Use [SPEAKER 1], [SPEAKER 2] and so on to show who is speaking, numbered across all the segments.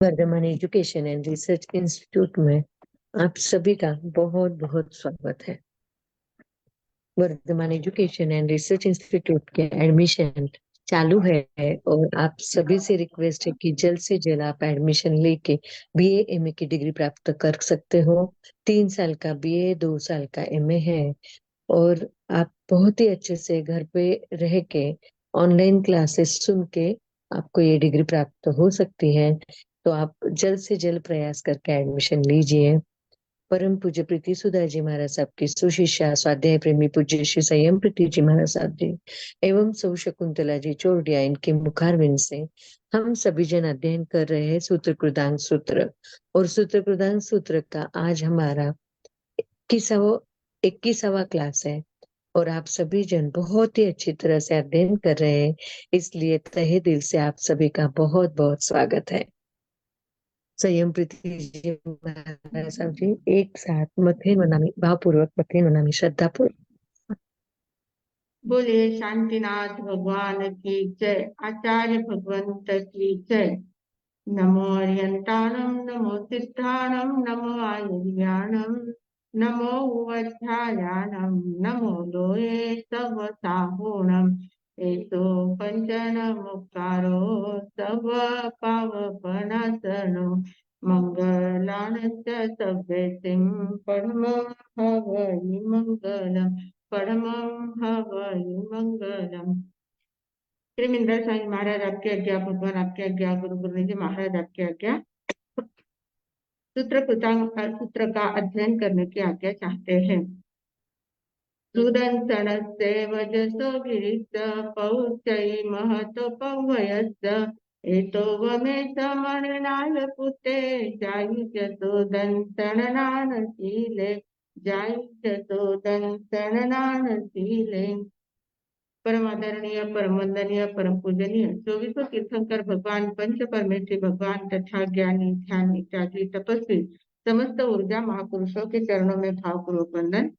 [SPEAKER 1] Varthaman education and research institute में आप सभी का बहुत बहुत स्वागत है। Vardhaman education and research institute के एडमिशन चालू है और आप सभी से रिक्वेस्ट है कि जल्द से जल्द आप एडमिशन लेके बीए एमए की डिग्री प्राप्त कर सकते हो। 3 साल का बीए, 2 साल का एमए है और आप बहुत ही अच्छे से घर पे रह के ऑनलाइन क्लासेस सुन के आपको ये डिग्री प्राप्त हो सकती है। तो आप जल्द से जल्द प्रयास करके एडमिशन लीजिए। परम पूज्य प्रीति सुधा जी महाराज साहब की सुशिष्या स्वाध्याय प्रेमी पूज्य श्री संयम प्रीति जी महाराज साहब जी एवं सौ शकुंतला जी चौड़िया इनके मुखारविंद से हम सभी जन अध्ययन कर रहे हैं सूत्र कृतांत सूत्र। और सूत्र कृतांत सूत्र का आज हमारा 21वां क्लास है और आप सभी जन बहुत ही अच्छी तरह से अध्ययन कर रहे हैं, इसलिए तहे दिल से आप सभी का बहुत बहुत स्वागत है। संयम प्रीति जी महाराज साहब जी एक साथ मथे मनामी भावपूर्वक मथे मनामी श्रद्धा पूर्वक।
[SPEAKER 2] बोले शांतिनाथ भगवान की जय। आचार्य भगवंत की जय। नमो अर्यंताणम नमो सिद्धाणम नमो आयुर्याणम नमो उवध्यायाणम नमो लोये तव साहोणम एतो पंचन मुक्तारो तव पावपनासनो मंगलानस्य सभ्यतिं परमो हवै मंगलम परमं हवै मंगलम। त्रिमिंदर स्वामी महाराज आपकी आज्ञा, भगवान आपकी आज्ञा, गुरु गुरु जी महाराज आपकी आज्ञा। सूत्र का अध्ययन करने की आज्ञा चाहते हैं। सुदंसनस्य वजसो गिरिश पौचै महतो पवयस्य एतो वमे समरणाय पुते जायुजतो दंसननानशीले जायुजतो दंसननानशीले। परम आदरणीय, परम वंदनीय, परम पूजनीय 24 तीर्थंकर भगवान, पंच परमेश्वरी भगवान तथा ज्ञानी ध्यानी त्यागी तपस्वी समस्त ऊर्जा महापुरुषों के चरणों में भावपूर्वक वंदन।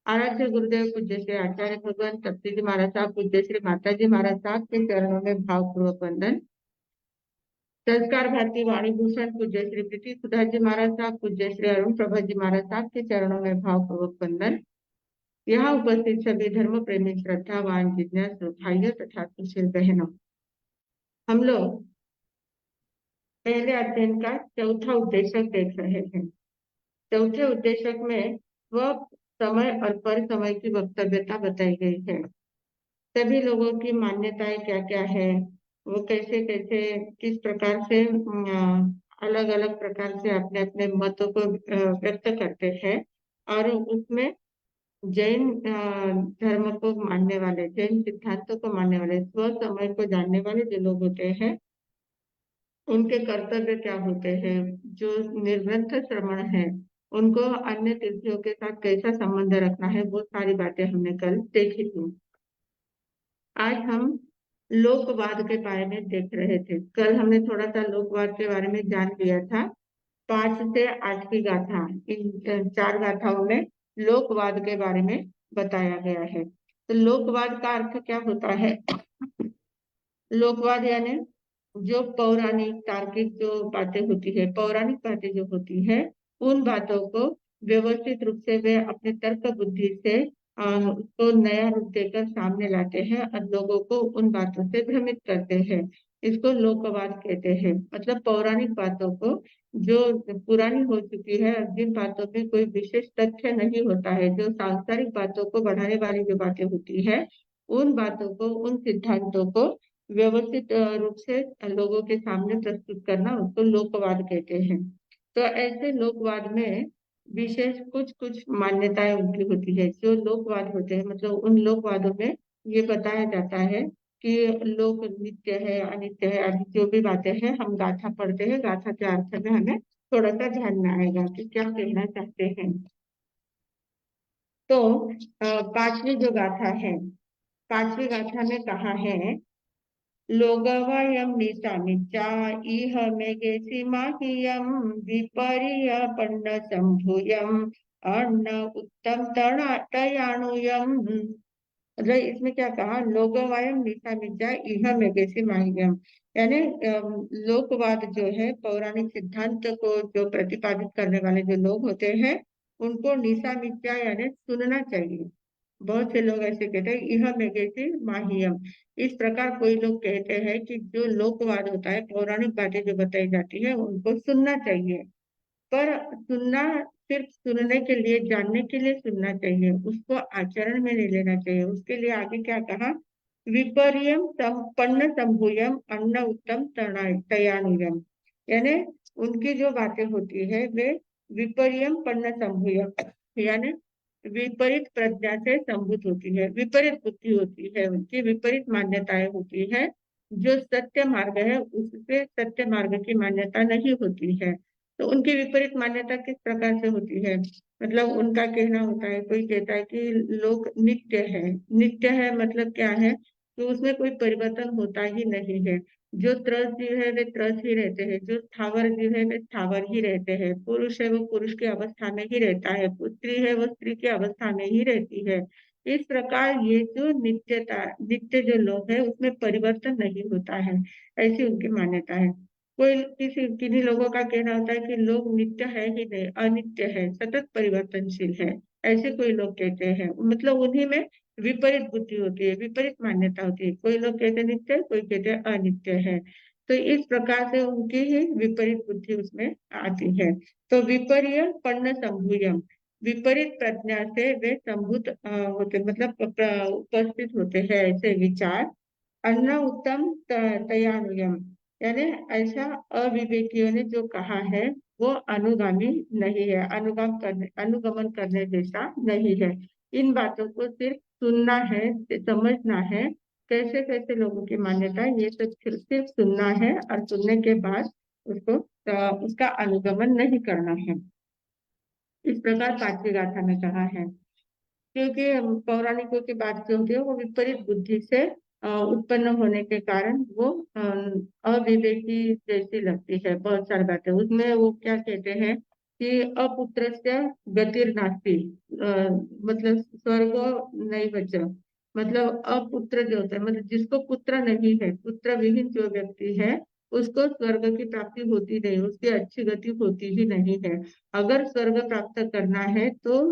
[SPEAKER 2] आराध्य गुरुदेव पूज्य श्री आचार्य भगवान तप्ती जी महाराज साहब, पूज्य श्री माता जी महाराज साहब के चरणों में भावपूर्वक वंदन। संस्कार भारती वाणी भूषण पूज्य श्री प्रीति सुधा जी महाराज साहब, पूज्य श्री अरुण प्रभा जी महाराज साहब के चरणों में भावपूर्वक वंदन। यहाँ उपस्थित सभी धर्म प्रेमी, श्रद्धावान, जिज्ञासु भाइयों तथा सुशील बहनों, हम लोग पहले अध्ययन का चौथा उद्देश्य देख रहे हैं। चौथे उद्देश्य में स्व समय और पर समय की वक्तव्यता बताई गई है। सभी लोगों की मान्यताएं क्या क्या है, वो कैसे कैसे किस प्रकार से अलग अलग प्रकार से अपने अपने मतों को व्यक्त करते हैं। और उसमें जैन धर्म को मानने वाले, जैन सिद्धांतों को मानने वाले, स्व समय को जानने वाले जो लोग होते हैं, उनके कर्तव्य क्या होते हैं। जो निर्ग्रंथ श्रवण है, उनको अन्य तिथियों के साथ कैसा संबंध रखना है, वो सारी बातें हमने कल देखी थी। आज हम लोकवाद के बारे में देख रहे थे। कल हमने थोड़ा सा लोकवाद के बारे में जान लिया था। 5 से 8 की गाथा, इन 4 गाथाओं में लोकवाद के बारे में बताया गया है। तो लोकवाद का अर्थ क्या होता है? लोकवाद यानी जो पौराणिक तार्किक जो बातें होती है, पौराणिक बातें जो होती है, उन बातों को व्यवस्थित रूप से वे अपने तर्क बुद्धि से उसको नया रूप देकर सामने लाते हैं और लोगों को उन बातों से भ्रमित करते हैं। इसको लोकवाद कहते हैं। मतलब पौराणिक बातों को जो पुरानी हो चुकी है, जिन बातों में कोई विशेष तथ्य नहीं होता है, जो सांसारिक बातों को बढ़ाने वाली जो बातें होती है, उन बातों को, उन सिद्धांतों को व्यवस्थित रूप से लोगों के सामने प्रस्तुत करना, उसको लोकवाद कहते हैं। तो ऐसे लोकवाद में विशेष कुछ कुछ मान्यताएं उनकी होती है। जो लोकवाद होते हैं, मतलब उन लोकवादों में ये बताया जाता है कि लोक नित्य है, अनित्य है, आदि जो भी बातें हैं। हम गाथा पढ़ते हैं, गाथा के अर्थ में हमें थोड़ा सा ध्यान में आएगा कि क्या कहना चाहते हैं। तो 5वीं जो गाथा है, 5वीं गाथा में कहा है, लोगवयं निशामिच्चा इह मेघे सीमाहियं विपर्य पन्न संभूयम अन्न उत्तम तयाणुयम। मतलब इसमें क्या कहा? लोगवयं निशामिच्चा इह मेघे सीमाहियम, यानी लोकवाद जो है, पौराणिक सिद्धांत को जो प्रतिपादित करने वाले जो लोग होते हैं, उनको निशा नित्या यानी सुनना चाहिए। बहुत से लोग ऐसे कहते हैं, यह मेघेति माहियम। इस प्रकार कोई लोग कहते हैं कि जो लोकवाद होता है, पौराणिक बातें जो बताई जाती है, उनको सुनना चाहिए। पर सुनना सिर्फ सुनने के लिए, जानने के लिए सुनना चाहिए, उसको आचरण में नहीं लेना चाहिए। उसके लिए आगे क्या कहा, विपर्यम संपन्न संभूयम अन्न उत्तम तयानुयम। यानी उनकी जो बातें होती है वे विपर्यम पन्न संभूयम, यानी विपरीत प्रज्ञा से संभूत होती है, विपरीत बुद्धि होती है, उनकी विपरीत मान्यताएं होती है। जो सत्य मार्ग है उससे सत्य मार्ग की मान्यता नहीं होती है। तो उनकी विपरीत मान्यता किस प्रकार से होती है, मतलब उनका कहना होता है, कोई कहता है कि लोग नित्य है। नित्य है मतलब क्या है, तो उसमें कोई परिवर्तन होता ही नहीं है। जो त्रस जीव है वे त्रस ही रहते हैं, जो स्थावर जीव है वे स्थावर ही रहते हैं, पुरुष है वो पुरुष की अवस्था में ही रहता है, स्त्री है वो स्त्री की अवस्था में ही रहती है। इस प्रकार ये जो नित्यता, नित्य जो लोग है उसमें परिवर्तन नहीं होता है, ऐसी उनकी मान्यता है। कोई किन्हीं लोगों का कहना होता है कि लोग नित्य है ही नहीं, अनित्य है, सतत परिवर्तनशील है, ऐसे कोई लोग कहते हैं। मतलब उन्हीं में विपरीत बुद्धि होती है, विपरीत मान्यता होती है। कोई लोग कहते हैं नित्य, कोई कहते हैं अनित्य है। तो इस प्रकार से उनकी ही विपरीत बुद्धि उसमें आती है। तो विपर्य पर्ण संभूयम, विपरीत प्रज्ञा से वे संभूत होते, मतलब उपस्थित होते हैं ऐसे विचार। अन्न उत्तम तयानुयम, यानी ऐसा अविवेकियों ने जो कहा है वो अनुगामी नहीं है, अनुगमन करने जैसा नहीं है। इन बातों को सिर्फ सुनना है, समझना है। कैसे कैसे लोगों की मान्यता है, ये सब सिर्फ सिर्फ सुनना है और सुनने के बाद उसको उसका अनुगमन नहीं करना है। इस प्रकार पांचवी गाथा में कहा है। क्योंकि पौराणिकों की बात जो होती है वो विपरीत बुद्धि से उत्पन्न होने के कारण वो अविवेकी जैसी लगती है। बहुत सारी बातें उसमें वो क्या कहते हैं कि अपुत्र से गतिर नास्ति, मतलब स्वर्ग नहीं बचा। मतलब अपुत्र जो होता है, मतलब जिसको पुत्र नहीं है, पुत्र विहीन जो व्यक्ति है, उसको स्वर्ग की प्राप्ति होती नहीं, उसकी अच्छी गति होती ही नहीं है। अगर स्वर्ग प्राप्त करना है तो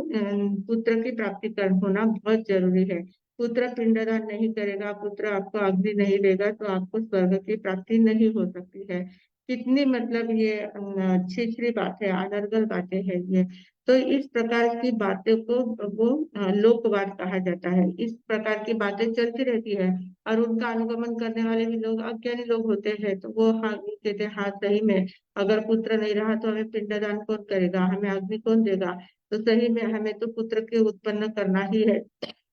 [SPEAKER 2] पुत्र की प्राप्ति कर होना बहुत जरूरी है। पुत्र पिंडदान नहीं करेगा, पुत्र आपको अग्नि नहीं देगा, तो आपको स्वर्ग की प्राप्ति नहीं हो सकती है। कितनी मतलब ये छिछली बात है, अनर्गल बातें है ये। तो इस प्रकार की बातें को वो लोकवाद कहा जाता है। इस प्रकार की बातें चलती रहती है और उनका अनुगमन करने वाले भी लोग अज्ञानी लोग होते हैं, तो वो हाँ कहते हैं, हाँ सही में अगर पुत्र नहीं रहा तो हमें पिंडदान कौन करेगा, हमें अग्नि कौन देगा, तो सही में हमें तो पुत्र के उत्पन्न करना ही है,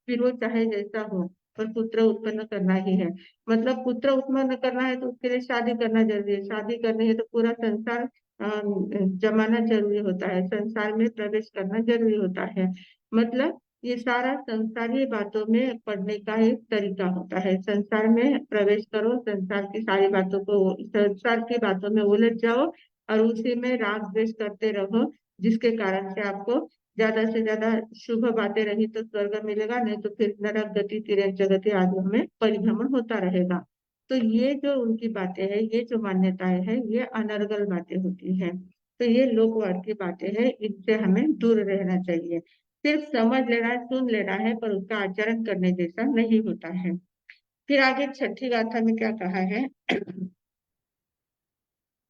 [SPEAKER 2] फिर वो चाहे जैसा हो, पर पुत्र उत्पन्न करना ही है। मतलब पुत्र उत्पन्न करना है तो उसके लिए शादी करना जरूरी है, शादी करनी है तो पूरा संसार जमाना जरूरी होता है, संसार में प्रवेश करना जरूरी होता है। मतलब ये सारा संसारी बातों में पढ़ने का एक तरीका होता है। संसार में प्रवेश करो, संसार की सारी बातों को, संसार की बातों में उलझ जाओ और उसी में राग द्वेष करते रहो, जिसके कारण से आपको ज्यादा से ज्यादा शुभ बातें रही तो स्वर्ग मिलेगा, नहीं तो फिर नरक गति, तिर्यक गति आदि में परिभ्रमण होता रहेगा। तो ये जो उनकी बातें हैं, ये जो मान्यताएं हैं, ये अनर्गल बातें होती हैं। तो ये लोकवाद की बातें हैं, इनसे हमें दूर रहना चाहिए। सिर्फ समझ लेना है, सुन लेना है, पर उसका आचरण करने जैसा नहीं होता है। फिर आगे छठी गाथा में क्या कहा है,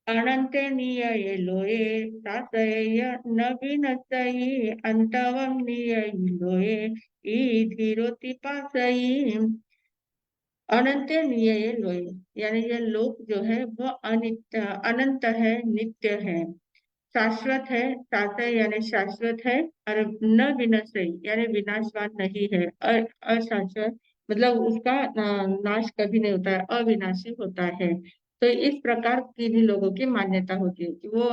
[SPEAKER 2] अनंते नियये लोये सासय न विनसई अंतवम निययि लोये धीरोति पासई। अनंत नियय लोय, यानी ये लोक जो है वो अनित्य, अनंत है, नित्य है, शाश्वत है, शाश्वत यानी शाश्वत है, और न विनश्य यानी विनाशवान नहीं है, अशाश्वत मतलब उसका नाश कभी नहीं होता है, अविनाशी होता है। तो इस प्रकार की भी लोगों की मान्यता होती है कि वो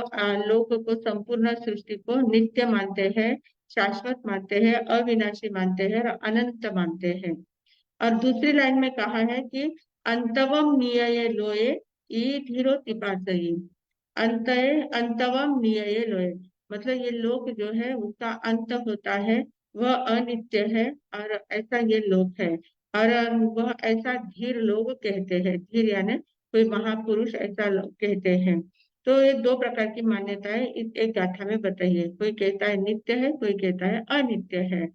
[SPEAKER 2] लोक को, संपूर्ण सृष्टि को नित्य मानते हैं, शाश्वत मानते हैं, अविनाशी मानते हैं और अनंत मानते हैं। और दूसरी लाइन में कहा है कि अंतवम नियय लोये ई धीरो तिपासई। अंत अंतवम नियय लोये, मतलब ये लोक जो है उसका अंत होता है, वह अनित्य है, और ऐसा ये लोक है। और वह ऐसा धीर लोग कहते हैं, धीर यानी कोई महापुरुष ऐसा लोग कहते हैं। तो ये दो प्रकार की मान्यताएं इस एक गाथा में बताइए। कोई कहता है नित्य है, कोई कहता है अनित्य है।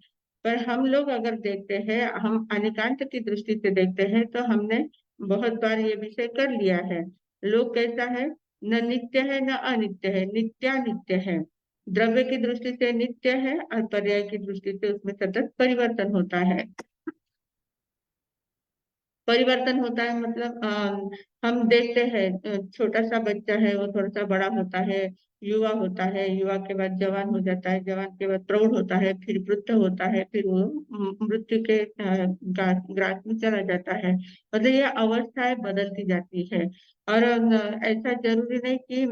[SPEAKER 2] पर हम लोग अगर देखते हैं, हम अनिकांत की दृष्टि से देखते हैं, तो हमने बहुत बार ये विषय कर लिया है। लोग कैसा है, न नित्य है न अनित्य है, नित्यानित्य है। द्रव्य की दृष्टि से नित्य है और पर्याय की दृष्टि से उसमें सतत परिवर्तन होता है। परिवर्तन होता है मतलब हम देखते हैं छोटा सा बच्चा है, वो थोड़ा सा बड़ा होता है, युवा होता है, युवा के बाद जवान हो जाता है, जवान के बाद प्रौढ़ होता है, फिर वृद्ध होता है, फिर वो मृत्यु के ग्रास में चला जाता है। मतलब ये अवस्थाएं बदलती जाती है। और ऐसा जरूरी नहीं कि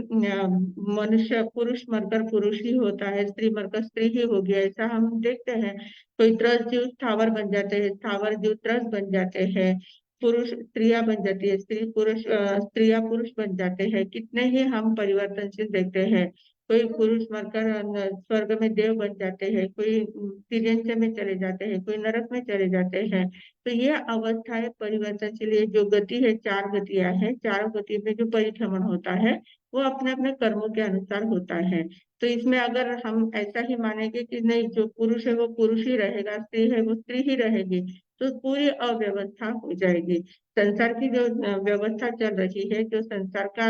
[SPEAKER 2] मनुष्य पुरुष मरकर पुरुष ही होता है, स्त्री मरकर स्त्री ही होगी, ऐसा हम देखते हैं। कोई त्रस जीव स्थावर बन जाते हैं, स्थावर जीव त्रस बन जाते हैं, पुरुष स्त्रियां बन जाती है, स्त्री पुरुष स्त्रियां पुरुष बन जाते हैं। कितने ही हम परिवर्तनशील देखते हैं। कोई पुरुष मरकर स्वर्ग में देव बन जाते हैं, कोई तिर्यंच में चले जाते हैं, कोई नरक में चले जाते हैं। तो ये अवस्थाएं परिवर्तनशील, ये जो गति है, चार गतियां हैं, चारों गति में जो परिभ्रमण होता है वो अपने अपने कर्मों के अनुसार होता है। तो इसमें अगर हम ऐसा ही मानेंगे कि नहीं, जो पुरुष है वो पुरुष ही रहेगा, स्त्री है वो स्त्री ही रहेगी, तो पूरी अव्यवस्था हो जाएगी। संसार की जो व्यवस्था चल रही है, जो संसार का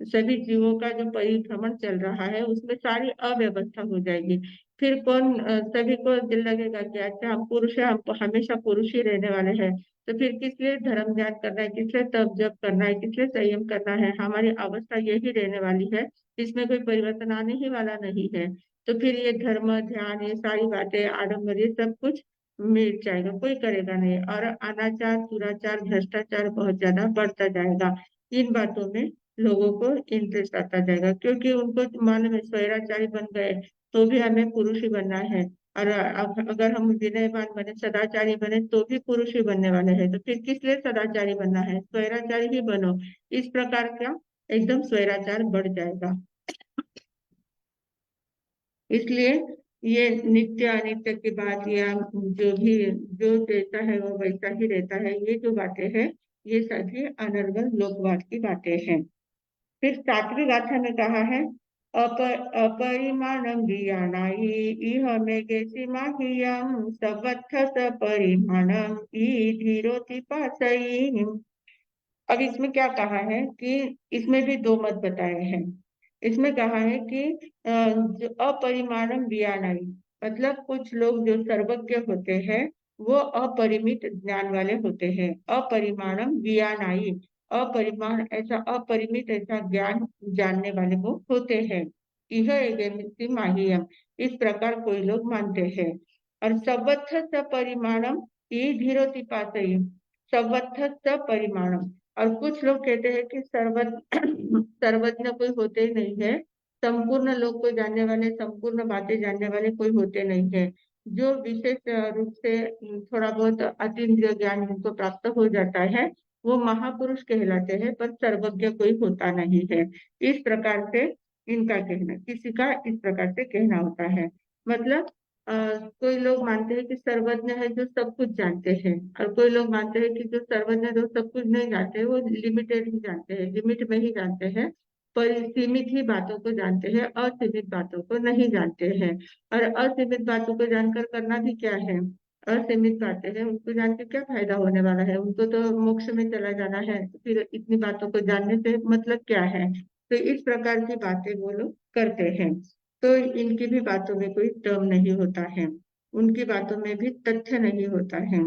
[SPEAKER 2] सभी जीवों का जो परिभ्रमण चल रहा है, उसमें सारी अव्यवस्था हो जाएगी। फिर कौन सभी को दिल लगेगा कि अच्छा हम पुरुष है, हम हमेशा पुरुष ही रहने वाले हैं, तो फिर किस लिए धर्म ध्यान करना है, किस लिए तप जप करना है, किस लिए संयम करना है। हमारी अवस्था यही रहने वाली है, इसमें कोई परिवर्तन आने ही वाला नहीं है। तो फिर ये धर्म ध्यान, ये सारी बातें, आडम्बर, ये सब कुछ मिट जाएगा, कोई करेगा नहीं। और अनाचार, दुराचार, भ्रष्टाचार बहुत ज्यादा बढ़ता जाएगा। इन बातों में लोगों को इंटरेस्ट आता जाएगा, क्योंकि उनको मालूम है स्वैराचारी बन गए तो भी हमें पुरुष ही बनना है। और अगर हम विनयवान बने, सदाचारी बने, तो भी पुरुष ही बनने वाले हैं। तो फिर किस लिए सदाचारी बनना है, स्वैराचारी ही बनो। इस प्रकार का एकदम स्वैराचार बढ़ जाएगा। इसलिए ये नित्य अनित्य की बात, या जो भी जो जैसा है वो वैसा ही रहता है, ये जो बातें हैं, ये सभी अनर्गल लोकवाद की बातें हैं। फिर सातवीं गाथा में कहा है, अपरिमाणम ज्ञानाय इह मेघे सीमाहियम सर्वत्र सपरिमाणम धीरोति पासई। अब इसमें क्या कहा है कि इसमें भी दो मत बताए हैं। इसमें कहा है कि जो अपरिमाणम ज्ञानाय, मतलब कुछ लोग जो सर्वज्ञ होते हैं वो अपरिमित ज्ञान वाले होते हैं। अपरिमाणम ज्ञानाय, अपरिमाण ऐसा अपरिमित ऐसा ज्ञान जानने वाले वो होते हैं। यह एक माहियम, इस प्रकार कोई लोग मानते हैं। और सर्वत्र सपरिमाणम ये धीरोति पासई, सर्वत्र सपरिमाणम। और कुछ लोग कहते हैं कि सर्वज्ञ कोई होते ही नहीं है, संपूर्ण लोग को जानने वाले, संपूर्ण बातें जानने वाले कोई होते नहीं है। जो विशेष रूप से थोड़ा बहुत अतीन्द्रिय ज्ञान उनको प्राप्त हो जाता है, वो महापुरुष कहलाते हैं, पर सर्वज्ञ कोई होता नहीं है। इस प्रकार से इनका कहना, किसी का इस प्रकार से कहना होता है। मतलब कोई लोग मानते हैं कि सर्वज्ञ है जो सब कुछ जानते हैं, और कोई लोग मानते हैं कि जो सर्वज्ञ जो सब कुछ नहीं जानते, वो लिमिटेड ही जानते हैं, लिमिट में ही जानते हैं, पर सीमित ही बातों को जानते हैं, असीमित बातों को नहीं जानते हैं। और असीमित बातों को जानकर करना भी क्या है, असीमित बातें हैं, उनको जान के क्या फायदा होने वाला है, उनको तो मोक्ष में चला जाना है, तो फिर इतनी बातों को जानने से मतलब क्या है। तो इस प्रकार की बातें वो लोग करते हैं। तो इनकी भी बातों में कोई टर्म नहीं होता है, उनकी बातों में भी तथ्य नहीं होता है।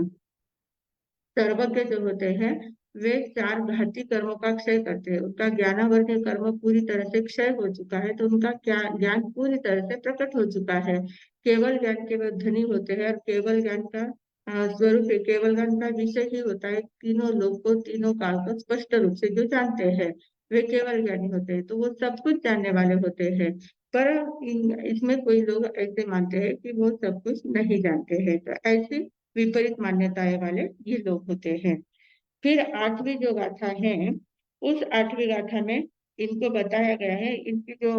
[SPEAKER 2] सर्वज्ञ जो होते हैं वे चार घाती कर्मों का क्षय करते हैं। उनका ज्ञानावर्ग कर्म पूरी तरह से क्षय हो चुका है, तो उनका क्या ज्ञान पूरी तरह से प्रकट हो चुका है। केवल ज्ञान के वे धनी होते हैं, और केवल ज्ञान का स्वरूप है, केवल ज्ञान का विषय ही होता है तीनों लोग को, तीनों काल को स्पष्ट रूप से जो जानते हैं, वे केवल ज्ञानी होते हैं, तो वो सब कुछ जानने वाले होते हैं। पर इसमें कोई लोग ऐसे मानते हैं कि वो सब कुछ नहीं जानते हैं, तो ऐसी विपरीत मान्यताएं वाले ये लोग होते हैं। फिर आठवीं जो गाथा है, उस आठवीं गाथा में इनको बताया गया है, इनकी जो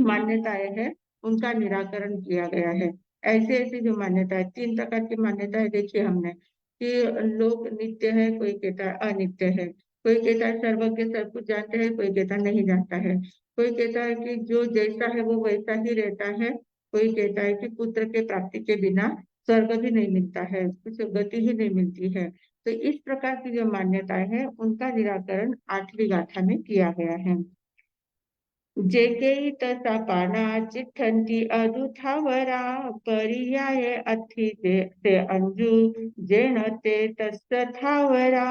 [SPEAKER 2] मान्यताएं हैं उनका निराकरण किया गया है। ऐसे ऐसी जो मान्यता है, तीन प्रकार की मान्यता है, देखिए हमने कि लोग नित्य है, कोई कहता है अनित्य है, कोई कहता है सर्वज्ञ सब कुछ जानते हैं, कोई कहता नहीं जानता है। कोई कहता है कि जो जैसा है वो वैसा ही रहता है। कोई कहता है कि पुत्र के प्राप्ति के बिना स्वर्ग भी नहीं मिलता है, कुछ गति ही नहीं मिलती है। तो इस प्रकार की जो मान्यताएं हैं उनका निराकरण 8वीं गाथा में किया गया है। जेके तथा पाना चिट्ठन्ति अधुथावरा पर्याय अथि ते अंजु जेन ते तस्थावरा।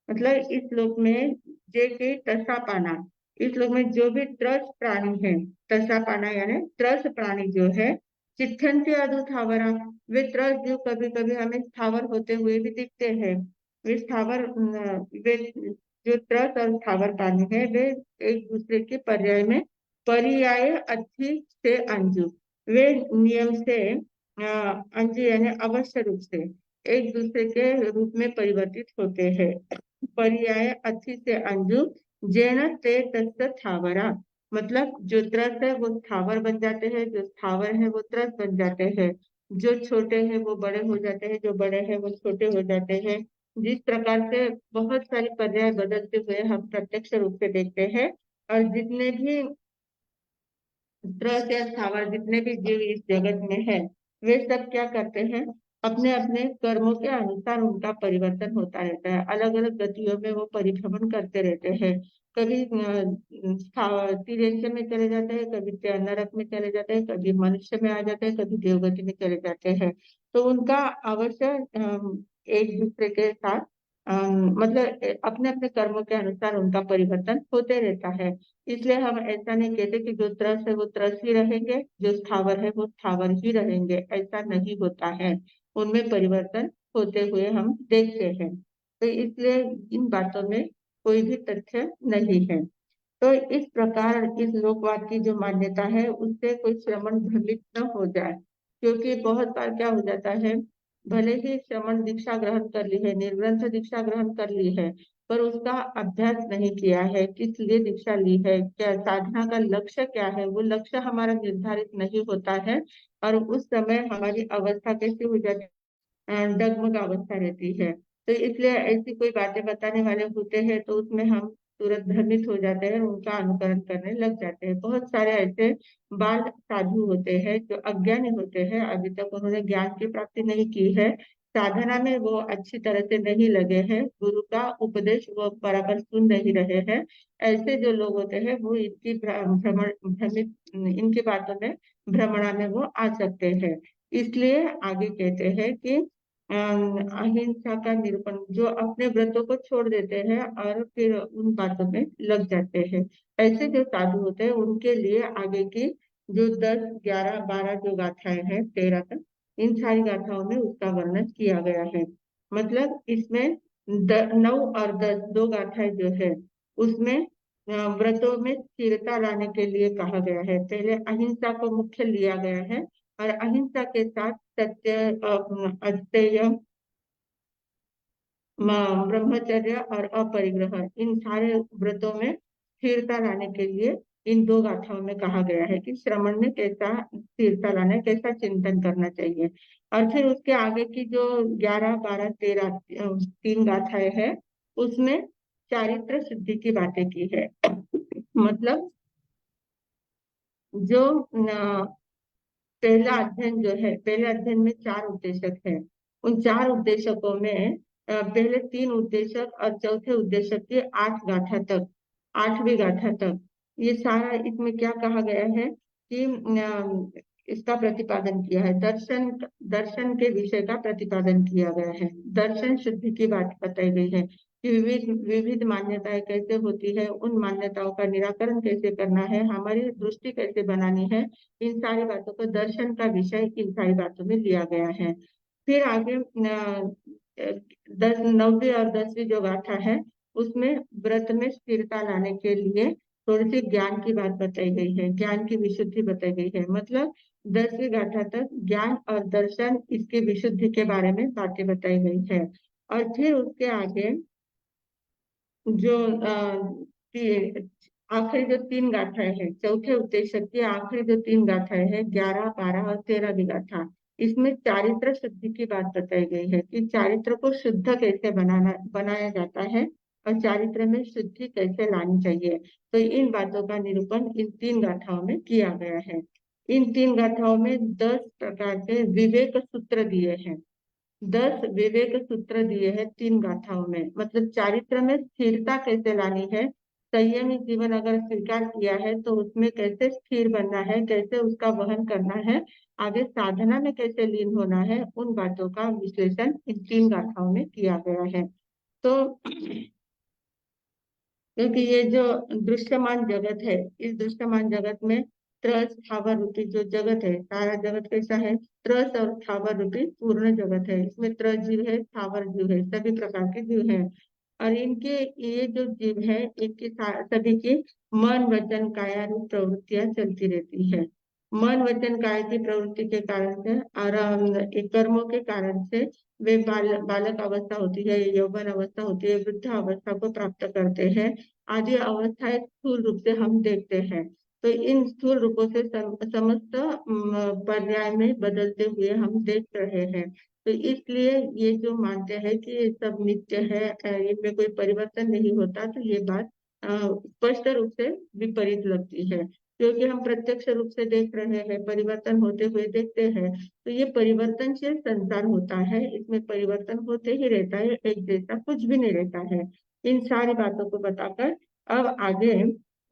[SPEAKER 2] मतलब इस श्लोक में जेके तथा पाना, इस श्लोक में जो भी त्रस प्राणी है, तथा पाना यानी त्रस प्राणी जो है, चिट्ठन्ति अधुथावरा, वे त्रस जो कभी कभी हमें स्थावर होते हुए भी दिखते हैं। वे स्थावर वे जो त्रस और स्थावर प्राणी है वे एक दूसरे के पर्याय में पर्याय अस्थि से अंजु, वे नियम से अंजु यानी अवश्य रूप से एक दूसरे के रूप में परिवर्तित होते हैं। पर्याय अस्थि से अंजु जैन ते तस्त थावरा, मतलब जो त्रस है वो स्थावर बन जाते हैं, जो स्थावर है वो त्रस बन जाते हैं, जो छोटे हैं वो बड़े हो जाते हैं, जो बड़े हैं वो छोटे हो जाते हैं। जिस प्रकार से बहुत सारे पर्याय बदलते हुए हम प्रत्यक्ष रूप से देखते हैं। और जितने भी त्रस या स्थावर जितने भी जीव इस जगत में है, वे सब क्या करते हैं, अपने अपने कर्मों के अनुसार उनका परिवर्तन होता रहता है। अलग अलग गतियों में वो परिभ्रमण करते रहते हैं। कभी तिर्यंश में चले जाते हैं, कभी नरक में चले जाते हैं, कभी मनुष्य में आ जाते हैं, कभी देवगति में चले जाते हैं। तो उनका अवश्य एक दूसरे के साथ मतलब अपने अपने कर्मों के अनुसार उनका परिवर्तन होते रहता है। इसलिए हम ऐसा नहीं कहते कि जो त्रस है वो त्रस ही रहेंगे, जो स्थावर है वो स्थावर ही रहेंगे, ऐसा नहीं होता है। उनमें परिवर्तन होते हुए हम देखते हैं। तो इसलिए इन बातों में कोई भी तथ्य नहीं है। तो इस प्रकार इस लोकवाद की जो मान्यता है उससे कोई श्रमण भ्रमित न हो जाए। क्योंकि बहुत बार क्या हो जाता है, भले ही श्रमण दीक्षा ग्रहण कर ली है, निर्ग्रंथ दीक्षा ग्रहण कर ली है, पर उसका अभ्यास नहीं किया है, किस लिए दीक्षा ली है, क्या साधना का लक्ष्य क्या है, वो लक्ष्य हमारा निर्धारित नहीं होता है। और उस समय हमारी अवस्था कैसी हो जाती है, डगमग अवस्था रहती है। तो इसलिए ऐसी कोई बातें बताने वाले होते हैं तो उसमें हम तुरंत भ्रमित हो जाते हैं, उनका अनुकरण करने लग जाते हैं। बहुत सारे ऐसे बाल साधु होते हैं जो अज्ञानी होते हैं, अभी तक उन्होंने ज्ञान की प्राप्ति नहीं की है, साधना में वो अच्छी तरह से नहीं लगे हैं, गुरु का उपदेश वो बराबर सुन नहीं रहे हैं। ऐसे जो लोग होते हैं वो इनकी भ्रमण भ्रमित इनकी बातों में भ्रमणा में वो आ सकते हैं। इसलिए आगे कहते हैं कि अहिंसा का निरूपण, जो अपने व्रतों को छोड़ देते हैं और फिर उन बातों में लग जाते हैं, ऐसे जो साधु होते हैं उनके लिए आगे की जो 10, 11, 12 जो गाथाएं हैं, 13 तक, इन सारी गाथाओं में उसका वर्णन किया गया है। मतलब इसमें 9 और 10 दो गाथाएं जो है उसमें व्रतों में स्थिरता लाने के लिए कहा गया है। पहले अहिंसा को मुख्य लिया गया है और अहिंसा के साथ सत्य, अस्तेय, ब्रह्मचर्य और अपरिग्रह, इन सारे व्रतों में स्थिरता लाने के लिए इन दो गाथाओं में कहा गया है कि श्रमण में कैसा स्थिरता लाना है, कैसा चिंतन करना चाहिए। और फिर उसके आगे की जो 11, 12, 13 तीन गाथाएं हैं उसमें चारित्र शुद्धि की बातें की है। मतलब जो पहला अध्ययन जो है, पहले अध्ययन में 4 उपदेशक है, उन 4 उपदेशकों में पहले 3 उपदेशक और चौथे उपदेशक की 8 गाथा तक, 8वीं गाथा तक, ये सारा इसमें क्या कहा गया है कि इसका प्रतिपादन किया है, दर्शन दर्शन के विषय का प्रतिपादन किया गया है, दर्शन शुद्धि की बात बताई गई है कि विविध विविध मान्यताएं कैसे होती है, उन मान्यताओं का निराकरण कैसे करना है, हमारी दृष्टि कैसे बनानी है, इन सारी बातों को दर्शन का विषय इन सारी बातों में लिया गया है। फिर आगे 9वीं और 10वीं जो गाथा है उसमें व्रत में स्थिरता लाने के लिए थोड़ी सी ज्ञान की बात बताई गई है, ज्ञान की विशुद्धि बताई गई है। मतलब 10वीं गाथा तक ज्ञान और दर्शन इसकी विशुद्धि के बारे में बातें बताई गई है। और फिर उसके आगे जो आखिरी जो 3 गाथाएं हैं, चौथे उपदेशक की आखिरी जो 3 गाथाएं हैं, 11, 12 और 13वीं गाथा, इसमें चारित्र शुद्धि की बात बताई गई है कि चारित्र को शुद्ध कैसे बनाया जाता है और चारित्र में शुद्धि कैसे लानी चाहिए। तो इन बातों का निरूपण इन 3 गाथाओं में किया गया है। इन 3 गाथाओं में 10 प्रकार के विवेक सूत्र दिए हैं। 10 विवेक सूत्र दिए हैं 3 गाथाओं में। मतलब चारित्र में स्थिरता कैसे लानी है, संयमी जीवन अगर स्वीकार किया है तो उसमें कैसे स्थिर बनना है, कैसे उसका वहन करना है, आगे साधना में कैसे लीन होना है, उन बातों का विश्लेषण इन 3 गाथाओं में किया गया है। तो क्योंकि ये जो दृश्यमान जगत है, इस दृश्यमान जगत में त्रस स्थावर रूपी जो जगत है, सारा जगत कैसा है, त्रस और स्थावर रूपी पूर्ण जगत है। इसमें त्रस जीव है, स्थावर जीव है, सभी प्रकार के जीव हैं। और इनके ये जो जीव है, इनकी सभी की मन वचन काया रूप प्रवृत्तियां चलती रहती है। मन वचन काय की प्रवृत्ति के कारण से और कर्मों के कारण से वे बालक अवस्था होती है, यौवन अवस्था होती है, वृद्ध अवस्था को प्राप्त करते हैं। आदि अवस्थाएं स्थूल रूप से हम देखते हैं। तो इन स्थूल रूपों से समस्त पर्याय में बदलते हुए हम देख रहे हैं। तो इसलिए ये जो मानते हैं कि ये सब नित्य है, इनमें कोई परिवर्तन नहीं होता, तो ये बात स्पष्ट रूप से विपरीत लगती है। क्योंकि हम प्रत्यक्ष रूप से देख रहे हैं, परिवर्तन होते हुए देखते हैं। तो ये परिवर्तनशील संसार होता है, इसमें परिवर्तन होते ही रहता है, एक जैसा कुछ भी नहीं रहता है। इन सारी बातों को बताकर अब आगे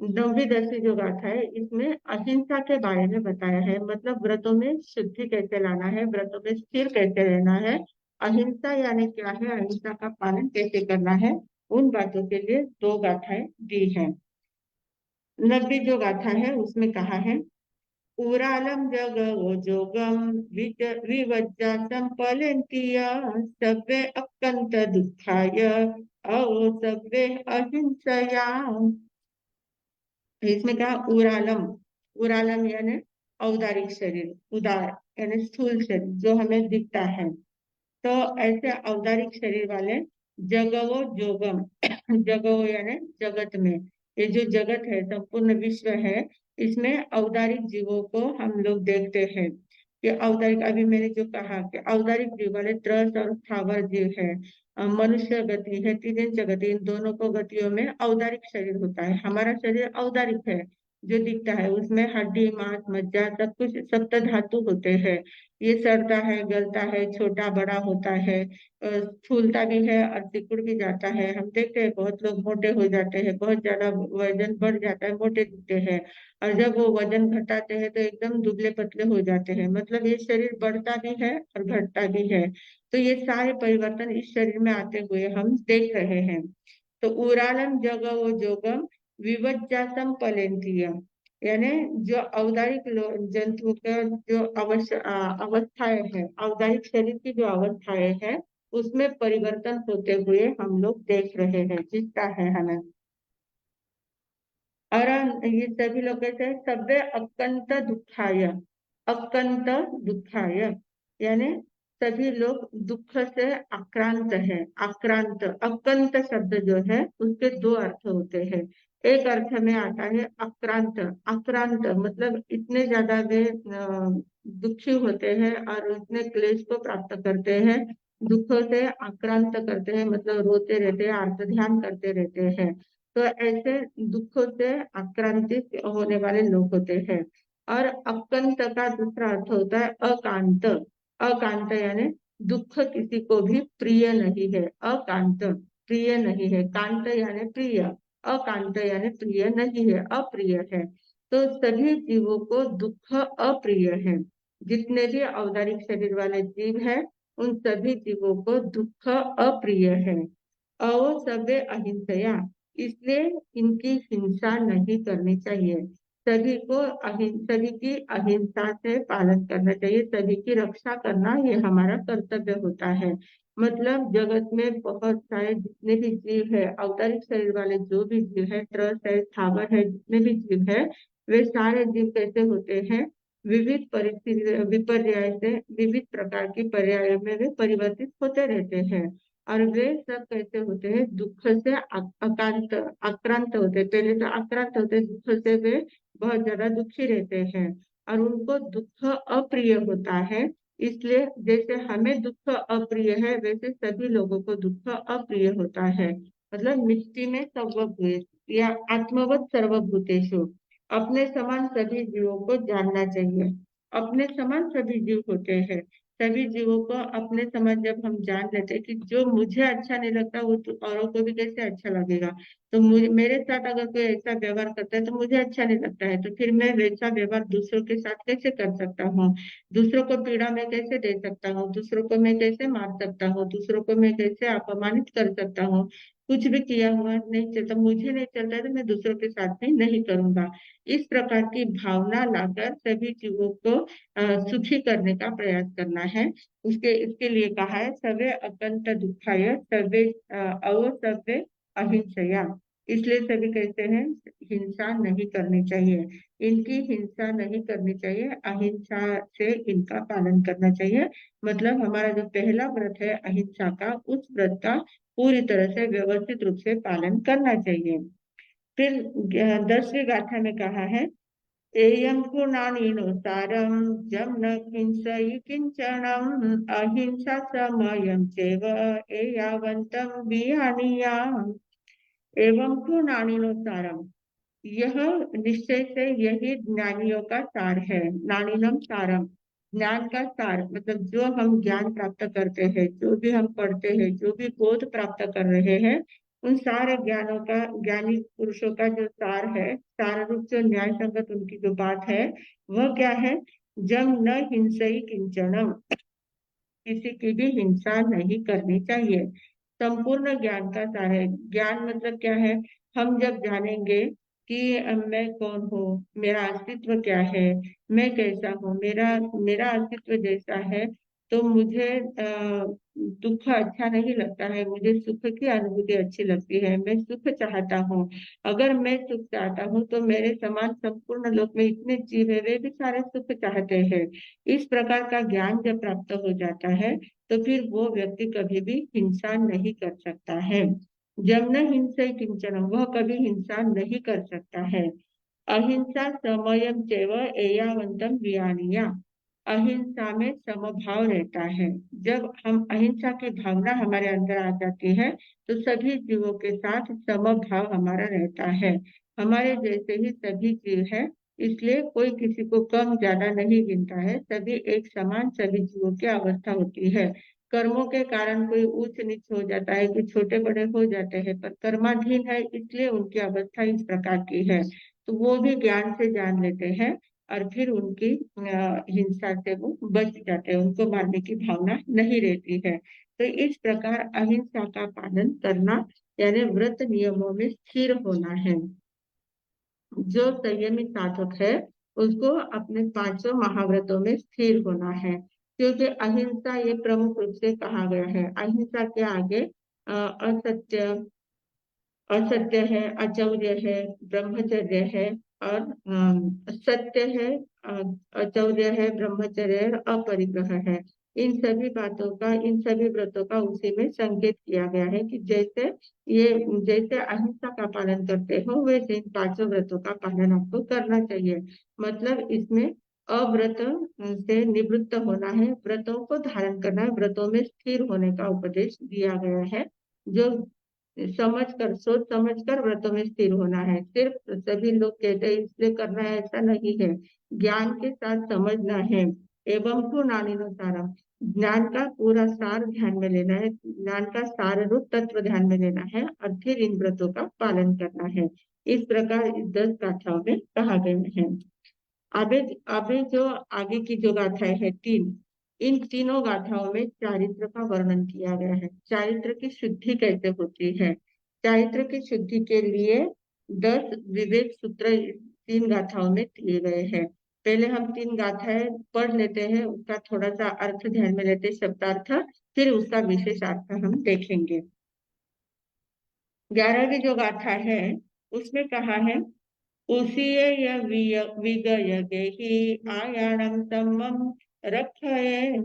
[SPEAKER 2] 9वीं 10वीं जो गाथा है, इसमें अहिंसा के बारे में बताया है। मतलब व्रतों में शुद्धि कैसे लाना है, व्रतों में स्थिर कैसे रहना है, अहिंसा यानी क्या है, अहिंसा का पालन कैसे करना है, उन बातों के लिए 2 गाथाएं दी है। 90वीं जो गाथा है उसमें कहा है, उरालम जग वो जोगम विवज्जा संपलंतीय सव्वे अकंत दुखाय औ सव्वे अहिंसया। इसमें कहा उरालम, उरालम यानी औदारिक शरीर, उदार यानी स्थूल शरीर जो हमें दिखता है। तो ऐसे औदारिक शरीर वाले जगवो जोगम, जगवो यानी जगत में, ये जो जगत है संपूर्ण विश्व है, इसमें औदारिक जीवों को हम लोग देखते हैं कि औदारिक, अभी मैंने जो कहा कि औदारिक जीव वाले त्रस और स्थावर जीव है, मनुष्य गति है, तिर्यंच गति, इन दोनों को गतियों में औदारिक शरीर होता है। हमारा शरीर औदारिक है, जो दिखता है उसमें हड्डी मांस मज्जा सब कुछ सप्त धातु होते हैं। ये सड़ता है, गलता है, छोटा बड़ा होता है, फूलता भी है और सिकुड़ भी जाता है। हम देखते हैं बहुत लोग मोटे हो जाते हैं, बहुत ज्यादा वजन बढ़ जाता है, मोटे दिखते हैं। और जब वो वजन घटाते हैं तो एकदम दुबले पतले हो जाते हैं। मतलब ये शरीर बढ़ता भी है और घटता भी है। तो ये सारे परिवर्तन इस शरीर में आते हुए हम देख रहे हैं। तो उरालम जगवो जोगम विवज्जासम पलेंतियम, यानी जो औदारिक जंतु का जो अवस्थाएं है, औदारिक शरीर की जो अवस्थाएं है, उसमें परिवर्तन होते हुए हम लोग देख रहे हैं, दिखता है हमें। और ये सभी लोग कहते हैं सभ्य अकंत दुखाय, अकंत दुखाय यानी सभी लोग दुख से आक्रांत है। आक्रांत, अकंत शब्द जो है उसके 2 अर्थ होते हैं। एक अर्थ में आता है आक्रांत, आक्रांत मतलब इतने ज्यादा वे दुखी होते हैं और इतने क्लेश को प्राप्त करते हैं, दुखों से आक्रांत करते हैं, मतलब रोते रहते हैं, आर्त ध्यान करते रहते हैं। तो ऐसे दुखों से आक्रांतित होने वाले लोग होते हैं। और अकंत का दूसरा अर्थ होता है अकांत, अकांत यानी दुख किसी को भी प्रिय नहीं है, अकांत प्रिय नहीं है, कांत यानी प्रिय, अकांत यानी प्रिय नहीं है, अप्रिय है। तो सभी जीवों को दुख अप्रिय है। जितने भी औदारिक शरीर वाले जीव हैं, उन सभी जीवों को दुख अप्रिय है। और सभ्य अहिंसया, इसलिए इनकी हिंसा नहीं करनी चाहिए। सभी को सभी की अहिंसा से पालन करना चाहिए, सभी की रक्षा करना ये हमारा कर्तव्य होता है। मतलब जगत में बहुत सारे जितने भी जीव है, अवतारिक शरीर वाले जो भी जीव है, त्रस है, स्थावर है, जितने भी जीव है, वे सारे जीव कैसे होते हैं, विविध परिस्थिति विपर्याय से, विविध प्रकार की पर्याय में वे परिवर्तित होते रहते हैं। और वे सब कैसे होते हैं, दुख से आक्रांत, आक्रांत होते हैं। पहले तो आक्रांत होते हैं, दुख से वे बहुत ज्यादा दुखी रहते हैं और उनको दुख अप्रिय होता है। इसलिए जैसे हमें दुख अप्रिय है, वैसे सभी लोगों को दुख अप्रिय होता है। मतलब मिट्टी में सर्वभूत या आत्मवत सर्वभूतेषु, अपने समान सभी जीवों को जानना चाहिए। अपने समान सभी जीव होते हैं। सभी जीवों को अपने समान जब हम जान लेते हैं कि जो मुझे अच्छा नहीं लगता वो तो औरों को भी कैसे अच्छा लगेगा। तो मुझे, मेरे साथ अगर कोई ऐसा व्यवहार करता है तो मुझे अच्छा नहीं लगता है, तो फिर मैं वैसा व्यवहार दूसरों के साथ कैसे कर सकता हूँ। दूसरों को पीड़ा मैं कैसे दे सकता हूँ, दूसरों को मैं कैसे मार सकता हूँ, दूसरों को मैं कैसे अपमानित कर सकता हूँ। कुछ भी किया हुआ नहीं चलता, मुझे नहीं चलता है तो मैं दूसरों के साथ भी नहीं करूंगा। इस प्रकार की भावना लाकर सभी जीवों को सुखी करने का प्रयास करना है। उसके इसके लिए कहा है सर्वे अकंत दुखाय सर्वे अवो सर्वे अहिंसया। इसलिए सभी कहते हैं हिंसा नहीं करनी चाहिए, इनकी हिंसा नहीं करनी चाहिए, अहिंसा से इनका पालन करना चाहिए। मतलब हमारा जो पहला व्रत है अहिंसा का, उस व्रत का पूरी तरह से व्यवस्थित रूप से पालन करना चाहिए। फिर 10वीं गाथा में कहा है एयं गुणानीनो सारं जम न हिंसयि किंचनम अहिंसा समयं चैव एयावन्तं विहानियाम्। एवं गुणानीनो सारम, यह निश्चय से यही ज्ञानियों का सार है। नानीनम सारम, ज्ञान का सार मतलब जो हम ज्ञान प्राप्त करते हैं, जो भी हम पढ़ते हैं, जो भी बोध प्राप्त कर रहे हैं, उन सारे ज्ञानों का, ज्ञानी पुरुषों का जो सार है, सार रूप जो न्याय संगत उनकी जो बात है, वह क्या है। जम न हिंसई किंचनम, किसी की भी हिंसा नहीं करनी चाहिए। संपूर्ण ज्ञान का सार है। ज्ञान मतलब क्या है। हम जब जानेंगे कि मैं कौन हूँ, मेरा अस्तित्व क्या है, मैं कैसा हूँ, मेरा मेरा अस्तित्व जैसा है, तो मुझे दुख अच्छा नहीं लगता है, मुझे सुख की अनुभूति अच्छी लगती है, मैं सुख चाहता हूँ। अगर मैं सुख चाहता हूँ तो मेरे समान संपूर्ण लोक में इतने जीव है, वे भी सारे सुख चाहते हैं। इस प्रकार का ज्ञान जब प्राप्त हो जाता है तो फिर वो व्यक्ति कभी भी हिंसा नहीं कर सकता है। जब न हिंसा किंचन, वह कभी हिंसा नहीं कर सकता है। अहिंसा समयम चैव एयावंतम विहानिया, अहिंसा में समभाव रहता है। जब हम अहिंसा की भावना हमारे अंदर आ जाती है तो सभी जीवों के साथ समभाव हमारा रहता है। हमारे जैसे ही सभी जीव है, इसलिए कोई किसी को कम ज्यादा नहीं गिनता है, सभी एक समान सभी जीवों की अवस्था होती है। कर्मों के कारण कोई ऊंच नीच हो जाता है, कोई छोटे बड़े हो जाते हैं, पर कर्माधीन है इसलिए उनकी अवस्था इस प्रकार की है। तो वो भी ज्ञान से जान लेते हैं और फिर उनकी हिंसा से वो बच जाते हैं, उनको मारने की भावना नहीं रहती है। तो इस प्रकार अहिंसा का पालन करना यानी व्रत नियमों में स्थिर होना है। जो संयमी साधक है उसको अपने पांचों महाव्रतों में स्थिर होना है, क्योंकि अहिंसा ये प्रमुख रूप से कहा गया है। अहिंसा के आगे असत्य, असत्य है, अचौर्य है, ब्रह्मचर्य है और सत्य है, अचौर्य है, ब्रह्मचर्य है, अपरिग्रह है। इन सभी बातों का, इन सभी व्रतों का उसी में संकेत किया गया है कि जैसे ये, जैसे अहिंसा का पालन करते हो वैसे इन पांचों व्रतों का पालन आपको करना चाहिए। मतलब इसमें अव्रत से निवृत्त होना है, व्रतों को धारण करना है, व्रतों में स्थिर होने का उपदेश दिया गया है। जो समझ कर, सोच समझ कर व्रतों में स्थिर होना है। सिर्फ सभी लोग कहते हैं इसलिए करना है, ऐसा नहीं है। ज्ञान के साथ समझना है। एवं तो नानीनुसारम, ज्ञान का पूरा सार ध्यान में लेना है, ज्ञान का सार रूप तत्व ध्यान में लेना है और फिर इन व्रतों का पालन करना है। इस प्रकार इस 10 गाथाओं में कहा गया है। अभी अभी जो आगे की जो गाथाएं है तीन, इन तीनों गाथाओं में चारित्र का वर्णन किया गया है। चारित्र की शुद्धि कैसे होती है, चारित्र की शुद्धि के लिए 10 विवेक सूत्र तीन गाथाओं में दिए गए हैं। पहले हम तीन गाथाएं पढ़ लेते हैं, उसका थोड़ा सा अर्थ ध्यान में लेते हैं, शब्दार्थ, फिर उसका विशेष अर्थ हम देखेंगे। 11वीं जो गाथा है उसमें कहा है उसीय विगय गेहि आयाणं तमं रक्षये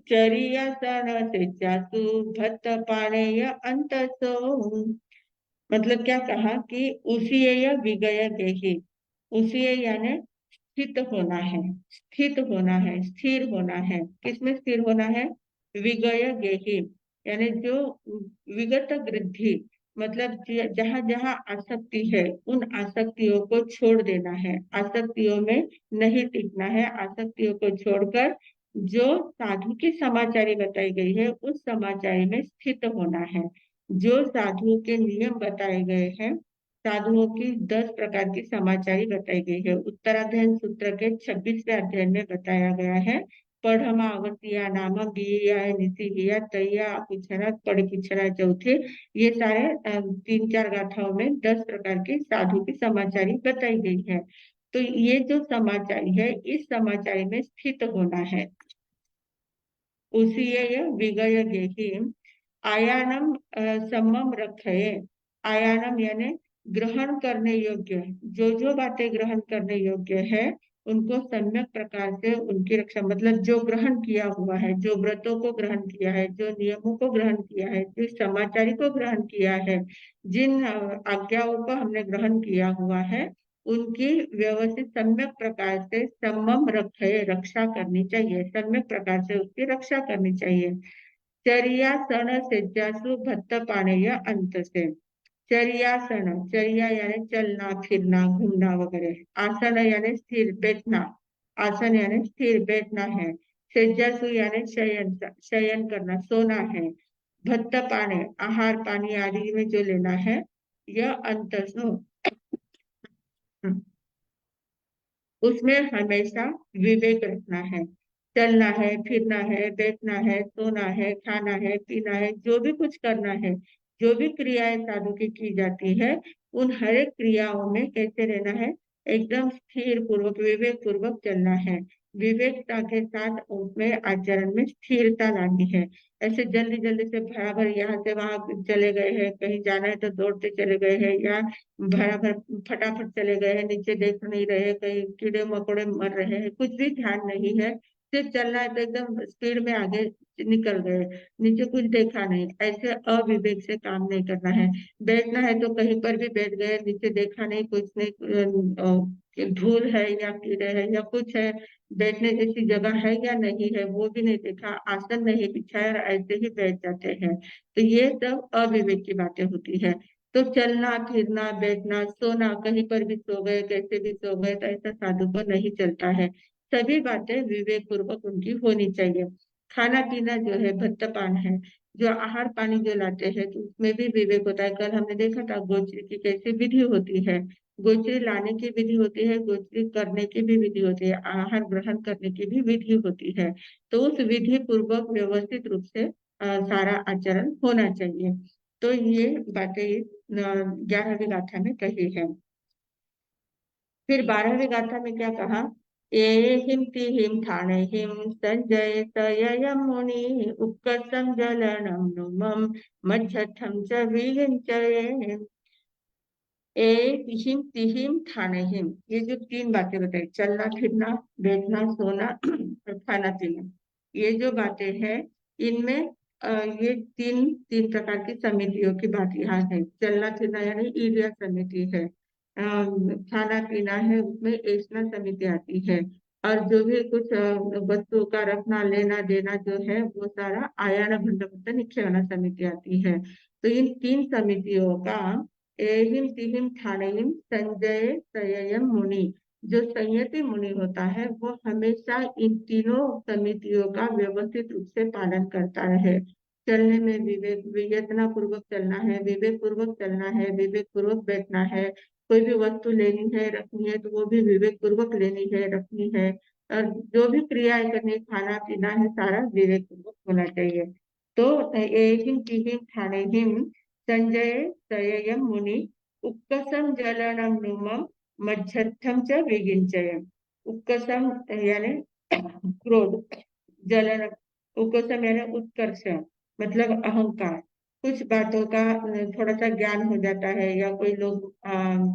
[SPEAKER 2] चरियासन तेजासु भत्त पाणेय अंतसो। मतलब क्या कहा कि उसीय विगय गेहि, उसी यानी स्थित होना है, स्थित होना है, स्थिर होना है। किसमें स्थिर होना है। विगय गेहि, यानी जो विगत वृद्धि, मतलब जहाँ जहाँ आसक्ति है उन आसक्तियों को छोड़ देना है, आसक्तियों में नहीं टिकना है, आसक्तियों को छोड़कर जो साधु की समाचारी बताई गई है उस समाचारी में स्थित होना है। जो साधु के नियम बताए गए हैं, साधुओं की 10 प्रकार की समाचारी बताई गई है, उत्तराध्ययन सूत्र के 26वें अध्याय में बताया गया है। पढ़मावतिया नाम गीया नितिया तैया पिछड़ा पढ़ पिछड़ा चौथे, ये सारे 3-4 गाथाओं में 10 प्रकार के साधु की समाचारी बताई गई है। तो ये जो समाचारी है, इस समाचारी में स्थित होना है। उसी विगय गेहि आयानम सम्मम रखे। आयानम यानी ग्रहण करने योग्य, जो जो बातें ग्रहण करने योग्य है उनको सम्यक प्रकार से उनकी रक्षा, मतलब जो ग्रहण किया हुआ है, जो व्रतों को ग्रहण किया है, जो नियमों को ग्रहण किया है, जो समाचारी को ग्रहण किया है, जिन आज्ञाओं को हमने ग्रहण किया हुआ है, उनकी व्यवस्थित सम्यक प्रकार से सम्मम रखे रक्षा करनी चाहिए, सम्यक प्रकार से उसकी रक्षा करनी चाहिए। चर्यासन सिज्जासु भत्त पाणेय अंत से। चर्यासन, चर्या यानी चलना फिरना घूमना वगैरह, आसन यानी स्थिर बैठना, आसन यानी स्थिर बैठना है, सिज्जासु यानी शयन, शयन करना सोना है, भत्त पाने आहार पानी आदि में जो लेना है, यह अंतसु उसमें हमेशा विवेक रखना है। चलना है फिरना है बैठना है सोना है खाना है पीना है, जो भी कुछ करना है, जो भी क्रियाएं साधु की जाती है, उन हर एक क्रियाओं में कैसे रहना है, एकदम स्थिर पूर्वक विवेक पूर्वक चलना है। विवेकता के साथ उसमें आचरण में स्थिरता लानी है। ऐसे जल्दी जल्दी से बराबर यहाँ से वहां चले गए हैं, कहीं जाना है तो दौड़ते चले गए हैं, या बराबर फटाफट चले गए हैं, नीचे देख नहीं रहे, कहीं कीड़े मकोड़े मर रहे हैं, कुछ भी ध्यान नहीं है, सिर्फ चलना है तो एकदम स्पीड में आगे निकल गए, नीचे कुछ देखा नहीं, ऐसे अविवेक से काम नहीं करना है। बैठना है तो कहीं पर भी बैठ गए, नीचे देखा नहीं, कुछ नहीं, धूल है या कीड़े है या कुछ है, बैठने जैसी जगह है या नहीं है वो भी नहीं देखा, आसन नहीं बिछाया और ऐसे ही बैठ जाते हैं, तो ये सब अविवेक की बातें होती है। तो चलना फिरना बैठना सोना, कहीं पर भी सो गए कैसे भी सो गए, तो ऐसा साधु को नहीं चलता है। सभी बातें विवेक पूर्वक उनकी होनी चाहिए। खाना पीना जो है भत्तपान है, जो आहार पानी जो लाते हैं तो उसमें भी विवेक होता है। कल हमने देखा था गोचरी की कैसी विधि होती है, गोचरी लाने की विधि होती है, गोचरी करने की भी विधि होती है, आहार ग्रहण करने की भी विधि होती है। तो उस विधि पूर्वक व्यवस्थित रूप से सारा आचरण होना चाहिए। तो ये बातें 11वीं गाथा में कही है। फिर 12वीं गाथा में क्या कहा, एहिम तिहिम ठाणे हिम संजय तय मुनि उत्कर्षम जलनम नुमम मज्जठम च विरिंचये। हिम तिहिम ठाणे हिम, ये जो 3 बातें बताई, चलना फिरना बैठना सोना और खाना पीना, ये जो बातें हैं इनमें ये तीन तीन प्रकार की समितियों की बात यहाँ है। चलना फिरना यानी ईर्ष्या समिति है, खाना पीना है उसमें ऐसा समिति आती है, और जो भी कुछ वस्तु का रखना लेना देना जो है वो सारा आयान भंड निक्षेपण समिति आती है। तो इन 3 समितियों का एहिम तिहिम ठाणिम संजय संयम मुनि, जो संयति मुनि होता है वो हमेशा इन तीनों समितियों का व्यवस्थित रूप से पालन करता है। चलने में विवेक, विवेचना पूर्वक चलना है, विवेक पूर्वक चलना है, विवेक पूर्वक बैठना है, कोई भी वस्तु लेनी है रखनी है तो वो भी विवेक पूर्वक लेनी है रखनी है, और जो भी क्रियाएं करनी है खाना पीना है सारा विवेक पूर्वक होना चाहिए। तो एहिम तिहिम ठाणिम संजय तययम मुनि उक्कसम जलनम नुमम मज्जत्थम च विगिंचय। उक्कसम यानी क्रोध, जलन, उक्कसम यानी उत्कर्ष, मतलब अहंकार, कुछ बातों का थोड़ा सा ज्ञान हो जाता है, या कोई लोग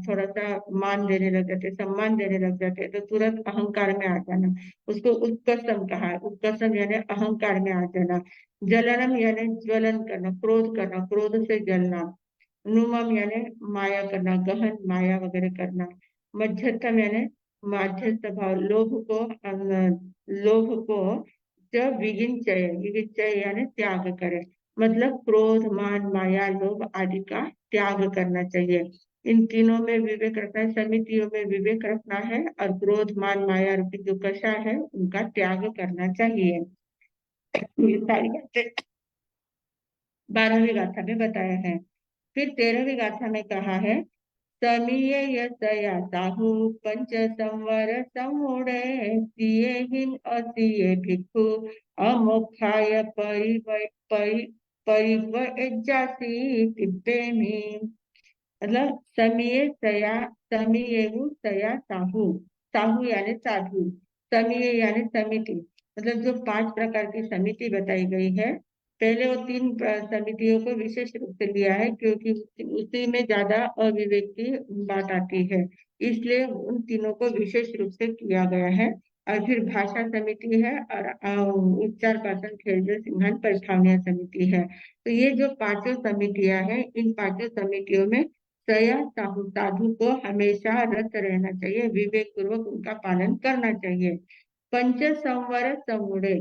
[SPEAKER 2] थोड़ा सा मान देने लग जाते, सम्मान देने लग जाते, तो तुरंत अहंकार में आ जाना, उसको उत्कर्षम कहा है। उत्कर्षम यानी अहंकार में आ जाना। जलनम यानी ज्वलन करना, क्रोध करना, क्रोध से जलना। नुमम यानी माया करना, गहन माया वगैरह करना। मध्यस्थम यानी मध्यस्थ भाव, लोभ को जब विगिंचय, विगिंचय यानी त्याग करे, मतलब क्रोध, मान, माया, लोभ आदि का त्याग करना चाहिए। इन तीनों में विवेक रखना है, समितियों में विवेक रखना है, और क्रोध, मान, माया रूपी जो कषा है उनका त्याग करना चाहिए। ये सारी बातें 12वीं गाथा में बताया है। फिर 13वीं गाथा में कहा है, समीये यतया साहु पंच संवर समूढ़े सिए हिम असिए भिक्षु अमोक्षाय परिवज्जाति तिब्बेमि। मतलब समीयेहु सया साहु, साहु यानी साधु, समीय यानी समिति। मतलब जो 5 प्रकार की समिति बताई गई है, पहले वो 3 समितियों को विशेष रूप से लिया है क्योंकि उसी में ज्यादा अविवेक की बात आती है, इसलिए उन तीनों को विशेष रूप से किया गया है। और फिर भाषा समिति है, और उच्चार पाचन खेल सिंघन परिठावनिया समिति है। तो ये जो 5 समितियां हैं, इन 5 समितियों में सया साहु साधु को हमेशा रत रहना चाहिए, विवेक पूर्वक उनका पालन करना चाहिए। पंच संवर समूढ़े,